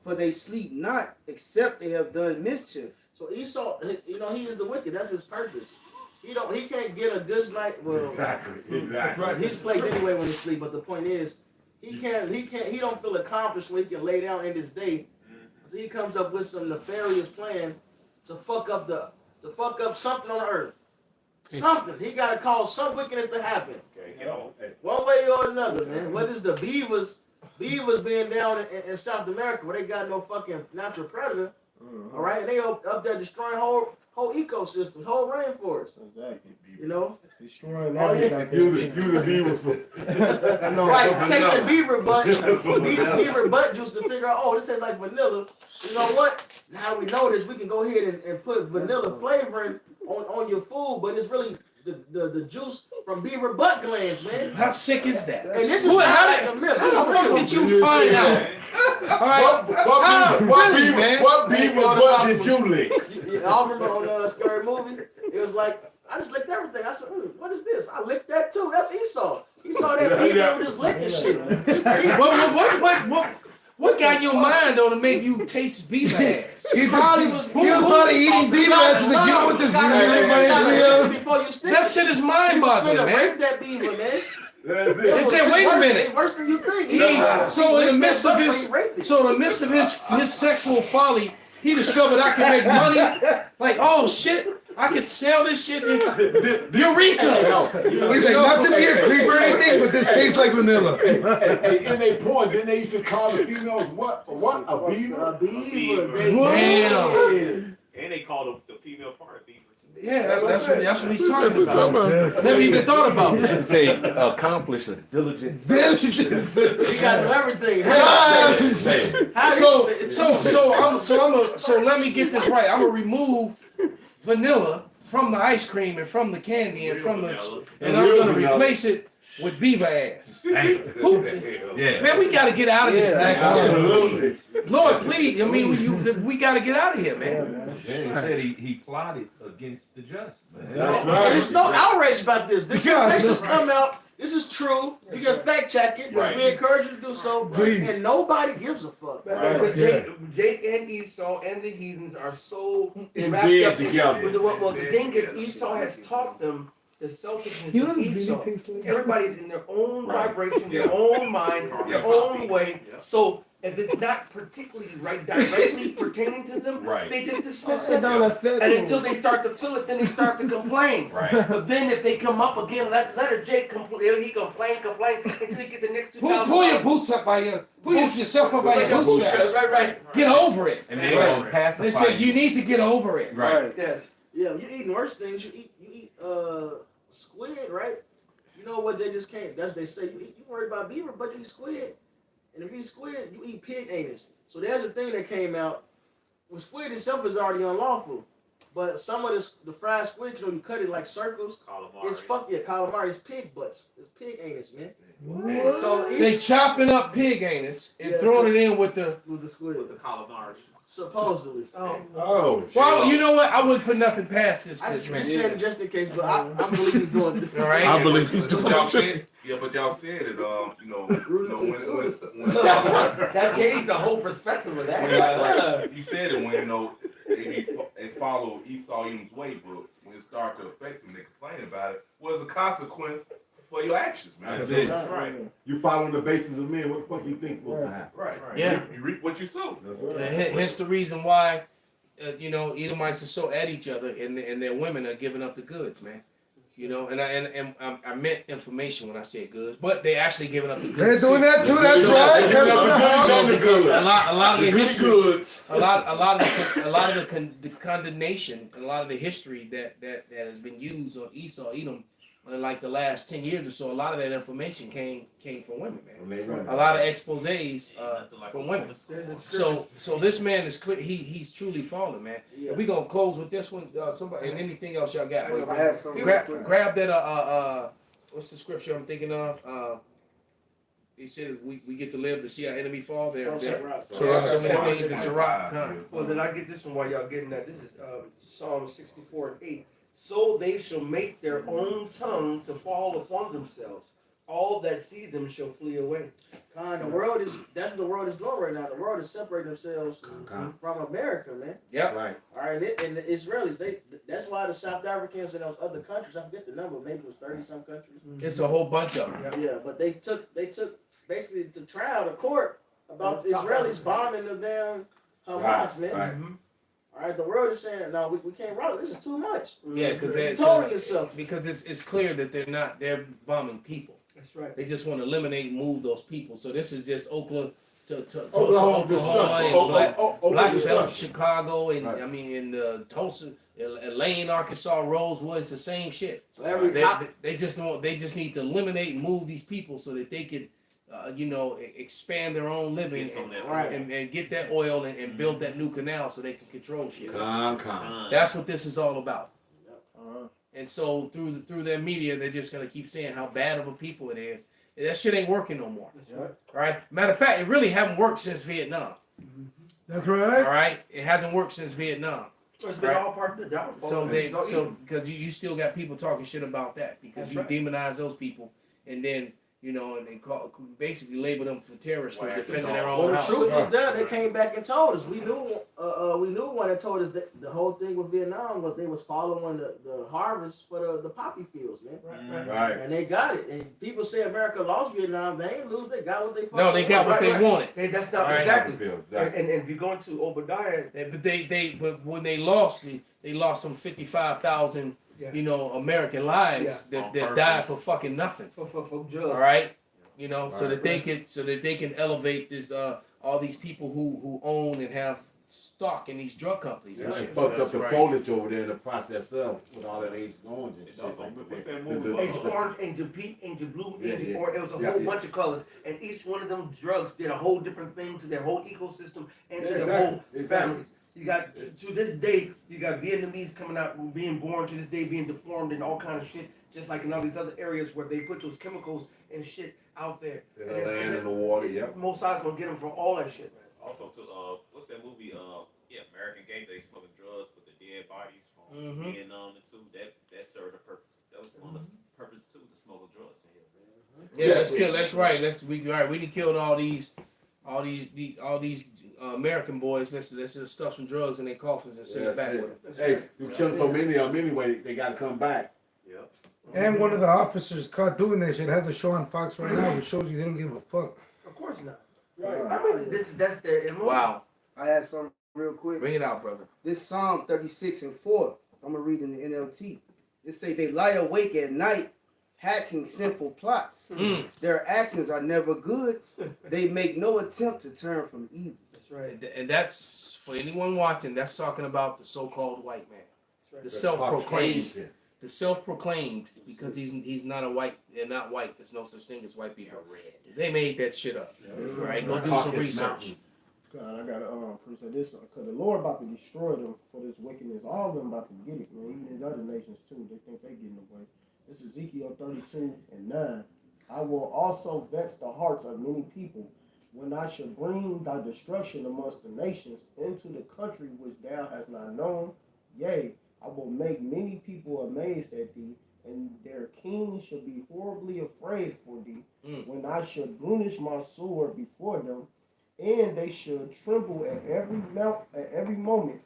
For they sleep not, except they have done mischief. So Esau, you know, he is the wicked. That's his purpose. He can't get a good night. Well, Exactly. Right. He's plagued anyway when he sleep. But the point is, he don't feel accomplished when he can lay down in his day. So he comes up with some nefarious plan to fuck up something on the earth. Something. He got to cause some wickedness to happen. One way or another, man. What is the beavers being down in South America where they got no fucking natural predator? All right, and they up there destroying whole ecosystems, whole rainforest. Exactly. You know, destroying Oh, yeah. everything. Using beavers for right? Tasting beaver butt, beaver butt juice to figure out. Oh, this tastes like vanilla. You know what? Now we know this. We can go ahead and put vanilla flavoring on your food, but it's really the juice from beaver butt glands, man. How sick is that? And this is Who- not how like a myth. How the fuck did you find out? All right. What beaver butt did you lick? I remember on Scary Movie, it was like, I just licked everything. I said, what is this? I licked that too. That's Esau. He saw that beaver and was just licking shit. What got your mind though to make you taste beaver ass? He probably eating beaver ass to get with this video. That shit is mind boggling, man. Rape that beaver, man. That's They said, wait a minute. It's worse than you think. So in the midst of his sexual folly, he discovered I could make money. Like, oh shit, I could sell this shit in Eureka. He's like, not to be a creep or anything, but this tastes like vanilla. Hey, in they porn, didn't they used to call the females what? A beaver? A beaver. Damn. And they call the female part beaver. Yeah, that's what he's talking about. Never even thought about that. Say accomplish a diligence. Diligence. You gotta do everything. So let me get this right. I'm gonna remove vanilla from the ice cream and from the candy and from the, and I'm gonna replace it with beaver ass. Yeah. Man, we gotta get out of this. Absolutely. Lord, please. I mean, we gotta get out of here, man. Yeah, he said he plotted against the just. Man. There's no outrage about this. This information's come out. This is true. You can fact check it. Right. We encourage you to do so. Please. And nobody gives a fuck. Because Jake and Esau and the heathens are so In wrapped bed up in- together. Well, the thing is, Esau has taught them the selfishness of Esau. Everybody's in their own vibration, their own mind, their own way. So if it's not particularly directly pertaining to them, Right. they just dismiss It it. don't affect And them. until they start to feel it, then they start to complain. Right. But then if they come up again, let her Jake complain. He complain until he get the next 2,000. Pull your boots up by your, pull yourself up by your bootstraps. Right. Get over it. And they gonna pacify They said you need to get over it. Right. Yes. Yeah, you're eating worse things. You eat squid, right? You know what they just can't. That's they say. You worry about beaver, but you eat squid. And if you eat squid, you eat pig anus. So there's a thing that came out. Well, squid itself is already unlawful, but some of the fried squid, you cut it like circles. Calamari. It's calamari. It's pig butts. It's pig anus, man. What? So They chopping up pig anus and throwing it in with the squid. With the calamari. Supposedly. Oh. Well, you know what? I wouldn't put nothing past this I just man. said it just in case, but I believe he's doing it. All right. I believe he's doing Y'all it. said, when He's the whole perspective of that. like you said it when they follow Esau Edom's way, but when it started to affect them, they complain about it. What's the consequence for your actions, man? That's it. That's right. You following the basis of men, what the fuck you think supposed to happen? Right. Yeah. You reap what you sow. Hence the reason why, Edomites are so at each other, and their women are giving up the goods, man. You know, and I meant information when I said goods, but they actually giving up the goods. They're doing that too. That's right. A lot of the history, goods. a lot of the condemnation, and a lot of the history that has been used on Esau, Edom, in like the last 10 years or so. A lot of that information came from women, man. A lot of exposés from women. So this man is clear. He's truly fallen, man. Yeah. We gonna close with this one. Somebody and anything else y'all got. I have something. Grab that. What's the scripture I'm thinking of? He said we get to live to see our enemy fall. There are so many things in Sirach. Well, then I get this one while y'all getting that. This is Psalm 64:8. So they shall make their own tongue to fall upon themselves. All that see them shall flee away. The world is that's what the world is doing right now. The world is separating themselves from America, man. Yep. Right. All right, and the Israelis, that's why the South Africans and those other countries, I forget the number, maybe it was 30-some countries. It's a whole bunch of them. Yeah, but they took basically to trial to court about the Israelis bombing the damn Hamas, man. Right. All right, the world is saying, no, we can't roll it. This is too much. Yeah, because You're controlling yourself. Because it's clear that they're bombing people. That's right. They just want to eliminate and move those people. So this is just Oklahoma to Oklahoma and Black Belt, Chicago, and Right. I mean in Tulsa, Elaine, Arkansas, Rosewood. It's the same shit. So every They just need to eliminate and move these people so that they could, expand their own living Get some of that and get that oil and build that new canal so they can control shit. Con. That's what this is all about. Uh-huh. And so through their media, they're just gonna keep saying how bad of a people it is. That shit ain't working no more. That's right. All right. Matter of fact, it really haven't worked since Vietnam. That's All right. right. It hasn't worked since Vietnam. It's been all part of the downfall. So because you still got people talking shit about that because That's you right. demonize those people and then and they basically label them for terrorists for Whack defending us their all. own Well, the house. truth is that they came back and told us. We knew one that told us that the whole thing with Vietnam was they was following the harvest for the poppy fields, man. Right. And they got it. And people say America lost Vietnam. They ain't lose. They got what they fucking No, they got what they wanted. Hey, that's not All right. exactly. Exactly. And if you go into Obadiah, But when they lost, they lost some 55,000 Yeah. American lives Yeah. that On died purpose. for fucking nothing. for drugs. All right, so Right. that they can elevate this all these people who own and have stock in these drug companies and They shit. fucked up That's the right. foliage over there in the process of with all that Agent Orange and shit. Also, what's that The- movie? the- Agent Orange, Agent Pink, Agent Blue, Yeah, Agent yeah. Orange. It was a Yeah, whole yeah. bunch of colors, and each one of them drugs did a whole different thing to their whole ecosystem and to Yeah, their whole exactly. families. You got to this day, you got Vietnamese coming out, being born to this day, being deformed and all kind of shit, just like in all these other areas where they put those chemicals and shit out there. In the land and the water, yep. Most sides gonna get them for all that shit, man. Also, what's that movie? American Gang. They smoking drugs with the dead bodies from Mhm. Vietnam and too. That served a purpose. That was one of the purpose too, to smoke drugs in here, man. Yeah, that's right. We done killed all these American boys. Let's just stuff some drugs in their coffins and send it back with them. Hey, you killing so many of them anyway, they gotta come back. Yep. And one of the officers caught doing that shit has a show on Fox right now, which shows you they don't give a fuck. Of course not. Right. I mean, that's their MO. Wow, I had some real quick. bring it out, brother. This Psalm 36:4. I'm gonna read in the NLT. It say they lie awake at night, hatching sinful plots. Mm. Their actions are never good. They make no attempt to turn from evil. That's right. And that's for anyone watching. That's talking about the so-called white man, That's the right. self-proclaimed. The self-proclaimed, because he's not a white. They're not white. There's no such thing as white people. They made that shit up. Right? Go do some research. God, I gotta appreciate this because the Lord about to destroy them for this wickedness. All of them about to get it, man. Even these other nations too. They think they getting away. This is Ezekiel 32:9. I will also vex the hearts of many people when I shall bring thy destruction amongst the nations into the country which thou hast not known. Yea, I will make many people amazed at thee, and their kings shall be horribly afraid for thee. When I shall burnish my sword before them, and they shall tremble at every moment,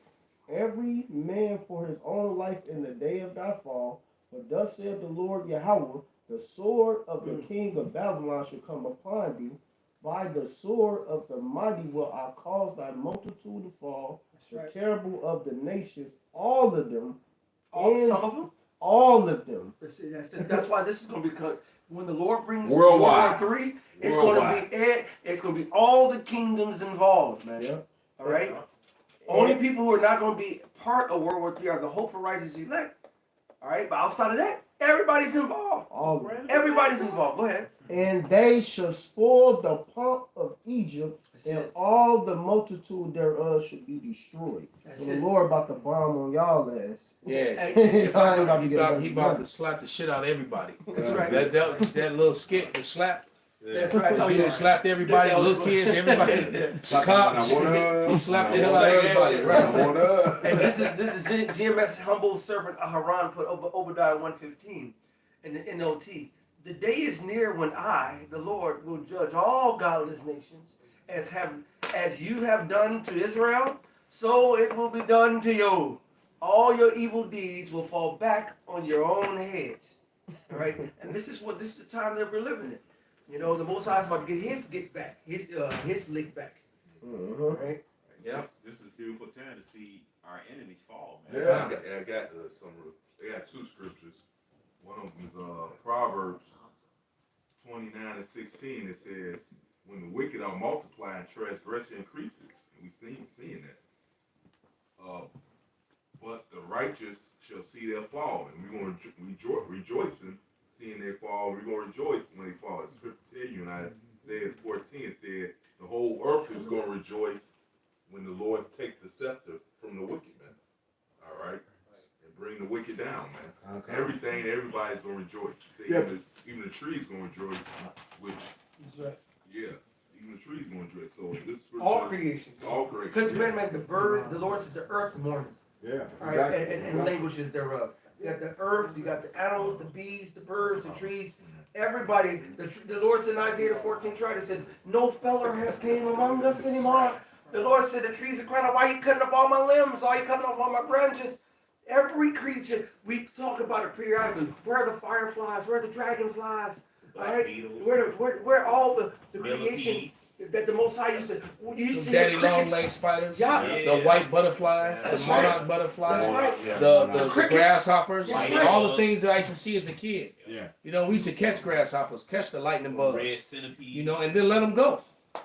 every man for his own life in the day of thy fall. For thus saith the Lord Yahweh, the sword of the king of Babylon shall come upon thee. By the sword of the mighty will I cause thy multitude to fall. The terrible of the nations, all of them. Some of them? All of them. That's why this is going to be when the Lord brings Worldwide. World War III. It's going to be all the kingdoms involved, man. Yep. All right. Only people who are not going to be part of World War III are the hope for righteous elect. All right, but outside of that, everybody's involved. All of them. Everybody's involved. Go ahead. And they shall spoil the pomp of Egypt, and all the multitude thereof should be destroyed. So the Lord about to bomb on y'all ass. Yeah, Y'all ain't about to he get about, away he from about nothing. to slap the shit out of everybody. That's right. That little skit, the slap. That's right. Oh, He yeah. slapped everybody, That was little funny. kids, everybody. Slap Cops. the one He slapped the That's hell out of right, everybody. yeah, Right. And this is GMS humble servant Haran put Obadiah 1:15 in the NLT. The day is near when I, the Lord, will judge all godless nations, as you have done to Israel, so it will be done to you. All your evil deeds will fall back on your own heads. All right, and this is the time that we're living in. You know, the Most High is about to get his lick back. Right? Yeah. This is a beautiful time to see our enemies fall, man. Yeah, I got some. They got two scriptures. One of them is Proverbs 29:16. It says, "When the wicked are multiplied, transgression increases." And we seeing that. But the righteous shall see their fall, and we're going to rejoicing seeing their fall. We're going to rejoice when they fall. The scripture tell you, and I said 14, it said the whole earth is going to rejoice when the Lord take the scepter from the wicked, man. All right? And bring the wicked down, man. Okay. Everybody's going to rejoice. Say, Yeah. even the trees going to rejoice, which, That's right. yeah, even the trees going to rejoice. So this scripture, All creation. all creation. Because man, the bird, the Lord says the earth mourneth. Yeah. Right, and languages thereof. You got the earth, you got the animals, the bees, the birds, the trees. Everybody, the Lord said in Isaiah 14, he said, no feller has came among us anymore. The Lord said, the trees are crying out, why are you cutting off all my limbs? Why are you cutting off all my branches? Every creature, we talk about it periodically. Where are the fireflies? Where are the dragonflies? All right, where all the creation that the Most High used to. You see Daddy the long crickets. leg spiders, Yeah. the white butterflies, That's the right. monarch butterflies, That's right. the crickets. grasshoppers, That's right. all the things that I used to see as a kid. Yeah. You know, we used to catch grasshoppers, catch the lightning bugs, Red centipede. you know, and then let them go.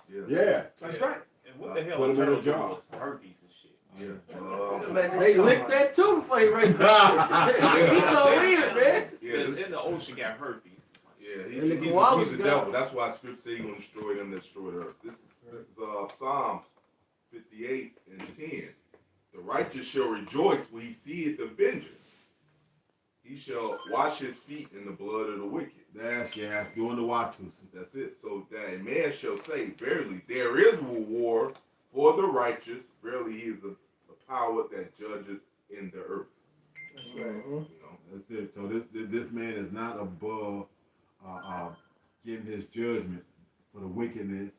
Yeah. That's right. And what the hell? Put 'em in a turtle jar. was herpes and shit. Yeah. Man, They licked that too before they raised it. He's so weird, man. Because in the ocean got herpes. Yeah, And the he's koalas a got- devil. That's why Scripture say he's gonna destroy them that destroy the earth. This is Psalms 58 and 10. The righteous shall rejoice when he seeth the vengeance. He shall wash his feet in the blood of the wicked. Doing the Watus. That's it. So that a man shall say, verily, there is reward for the righteous. Verily, he is a power that judgeth in the earth. That's right. You know? That's it. So this man is not above getting his judgment for the wickedness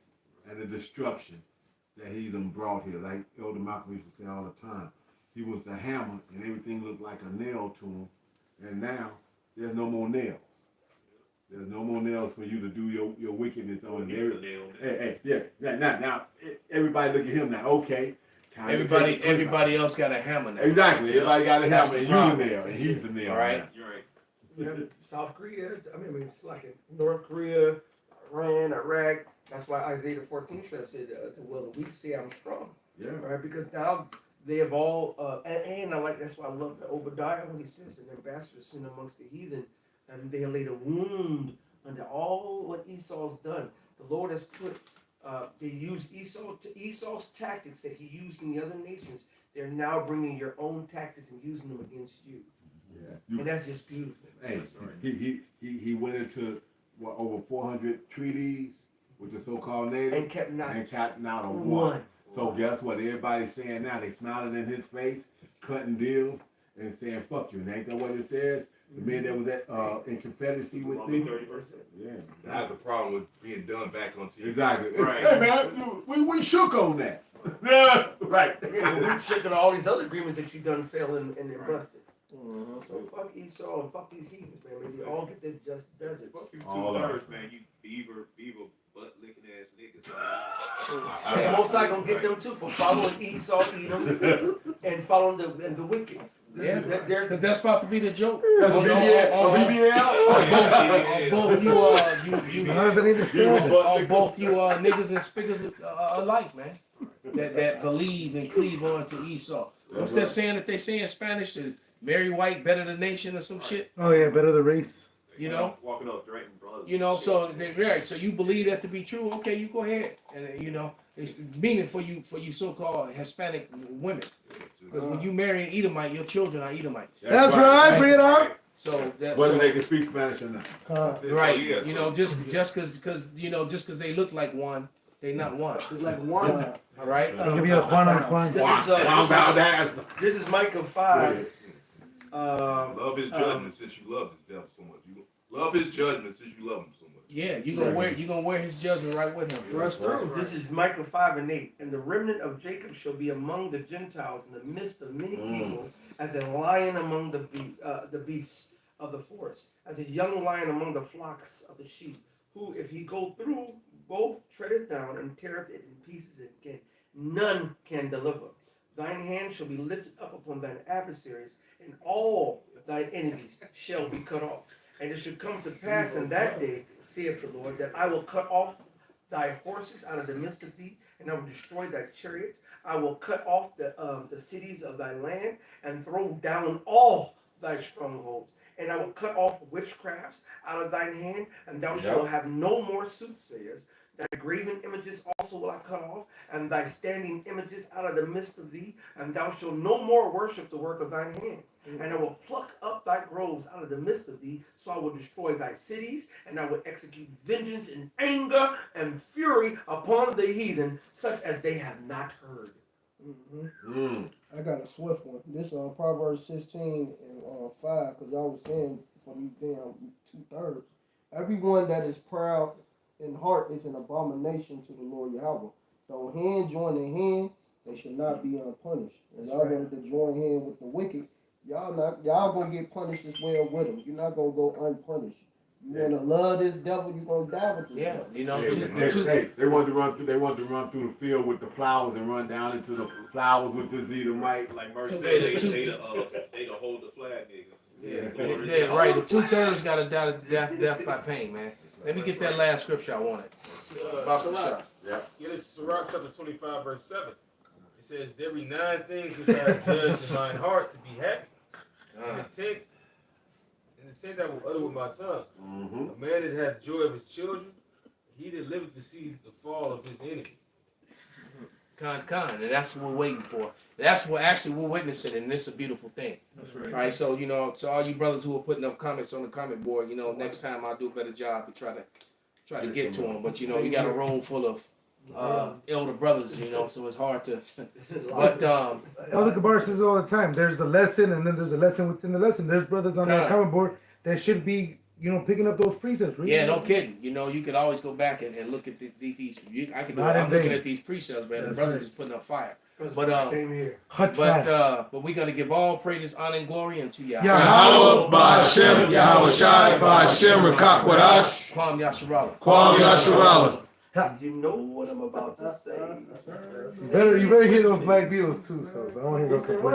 and the destruction that he's brought here. Like Elder Malcolm used to say all the time, he was the hammer and everything looked like a nail to him, and now there's no more nails. There's no more nails for you to do your wickedness on. Now everybody look at him now. Okay, time to take the Everybody else got a hammer now. Exactly. Everybody got a That's hammer, and the you the problem. nail, and he's the nail. All right. now. You're right. You have South Korea, it's like in North Korea, Iran, Iraq. That's why Isaiah 14 said, well, the weak say I'm strong. Yeah. Right? Because now they have all, and I like, that's why I love the Obadiah when he says, an ambassador sin amongst the heathen, and they laid a wound under all what Esau's done. The Lord has put, they used Esau's tactics that he used in the other nations. They're now bringing your own tactics and using them against you. Yeah. And that's just beautiful. Hey, he went into over 400 treaties with the so-called natives And kept not a one. So guess what? Everybody's saying now, they smiling in his face, cutting deals, and saying "fuck you." And ain't that what it says? The man that was at in Confederacy with them. 30%. Yeah. That's the problem with being done back on TV. Exactly. Right. Hey man, we shook on that. Yeah. Right. Yeah, but we checking all these other agreements that you done failed and busted. So fuck Esau and fuck these heathens, man. Maybe all get their just deserts. Fuck you All of 2/3, man. You beaver butt licking ass niggas. And Most High gonna get them too for following Esau, Edom, and following the wicked. Yeah, They're- because that's about to be the joke. That's a On both you BBL. on both you niggas and spiggers alike, man. That believe and cleave on to Esau. What's that saying that they say in Spanish? That marry white, better the nation, or some shit. Oh yeah, better the race. You know. Walking up threatening brothers. You know, so right. So you believe that to be true? Okay, you go ahead, and you know, it's meaning for you so-called Hispanic women, because when you marry an Edomite, your children are Edomites. That's right. Bring it on. So that's Whether they can speak Spanish or not. right. yeah, You know, just because they look like one, they not one. Like one. All right. Give me a Juan on Juan. This is Micah 5. Love his judgment since you love his devil so much. You love his judgment since you love him so much. Yeah, you gonna wear his judgment right with him. Thrust through. This is Micah 5 and 8. And the remnant of Jacob shall be among the Gentiles in the midst of many people, as a lion among the beasts of the forest, as a young lion among the flocks of the sheep, who, if he go through, both treadeth down and teareth it in pieces again. None can deliver. Thine hand shall be lifted up upon thine adversaries, and all thine enemies shall be cut off. And it shall come to pass in that day, saith the Lord, that I will cut off thy horses out of the midst of thee, and I will destroy thy chariots. I will cut off the cities of thy land, and throw down all thy strongholds. And I will cut off witchcrafts out of thine hand, and thou shalt have no more soothsayers. Thy graven images also will I cut off, and thy standing images out of the midst of thee, and thou shalt no more worship the work of thine hands. And I will pluck up thy groves out of the midst of thee, so I will destroy thy cities, and I will execute vengeance in anger and fury upon the heathen, such as they have not heard. I got a swift one. This Proverbs 16 and 5, because y'all was saying for these damn 2/3. Everyone that is proud in heart is an abomination to the Lord Yahweh. Though hand join in hand, they should not be unpunished. And y'all wanted to join hand with the wicked, y'all gonna get punished as well with them. You're not gonna go unpunished. You wanna love this devil, you gonna die with this devil. You know, They wanted to run through. They wanted to run through the field with the flowers and run down into the flowers with the Zedomite. Like Mercy said, they to hold the flag, nigga. Yeah, right. The 2/3 got to die death by pain, man. Let me get that last scripture I wanted. Yeah, this is Sirach chapter 25, verse 7. It says, there be 9 things which I have judged in mine heart to be happy. And the 10th I will utter with my tongue. A man that hath joy of his children, he that liveth to see the fall of his enemy. And that's what we're waiting for. That's what actually we're witnessing, and it's a beautiful thing. That's right. All right, so to all you brothers who are putting up comments on the comment board, next time I'll do a better job to try to get to them. But we got a room full of elder brothers, so it's hard to. But Elder Gabar says all the time, there's the lesson, and then there's a lesson within the lesson. There's brothers on that comment board that should be, picking up those precepts. Really. Yeah, no kidding. You could always go back and look at these. I'm looking at these precepts, man. The brothers is putting up fire. But same here. But we're gonna give all praises, honor, and glory unto Yahweh. Yahweh Ba'Hashem, Yahweh Shai, Ba'Hashem, Rakak Wadash, Kwam Yasharala. Kwam Yasharala. You know what I'm about to say. You better hear those Black Beatles too, so I don't hear those.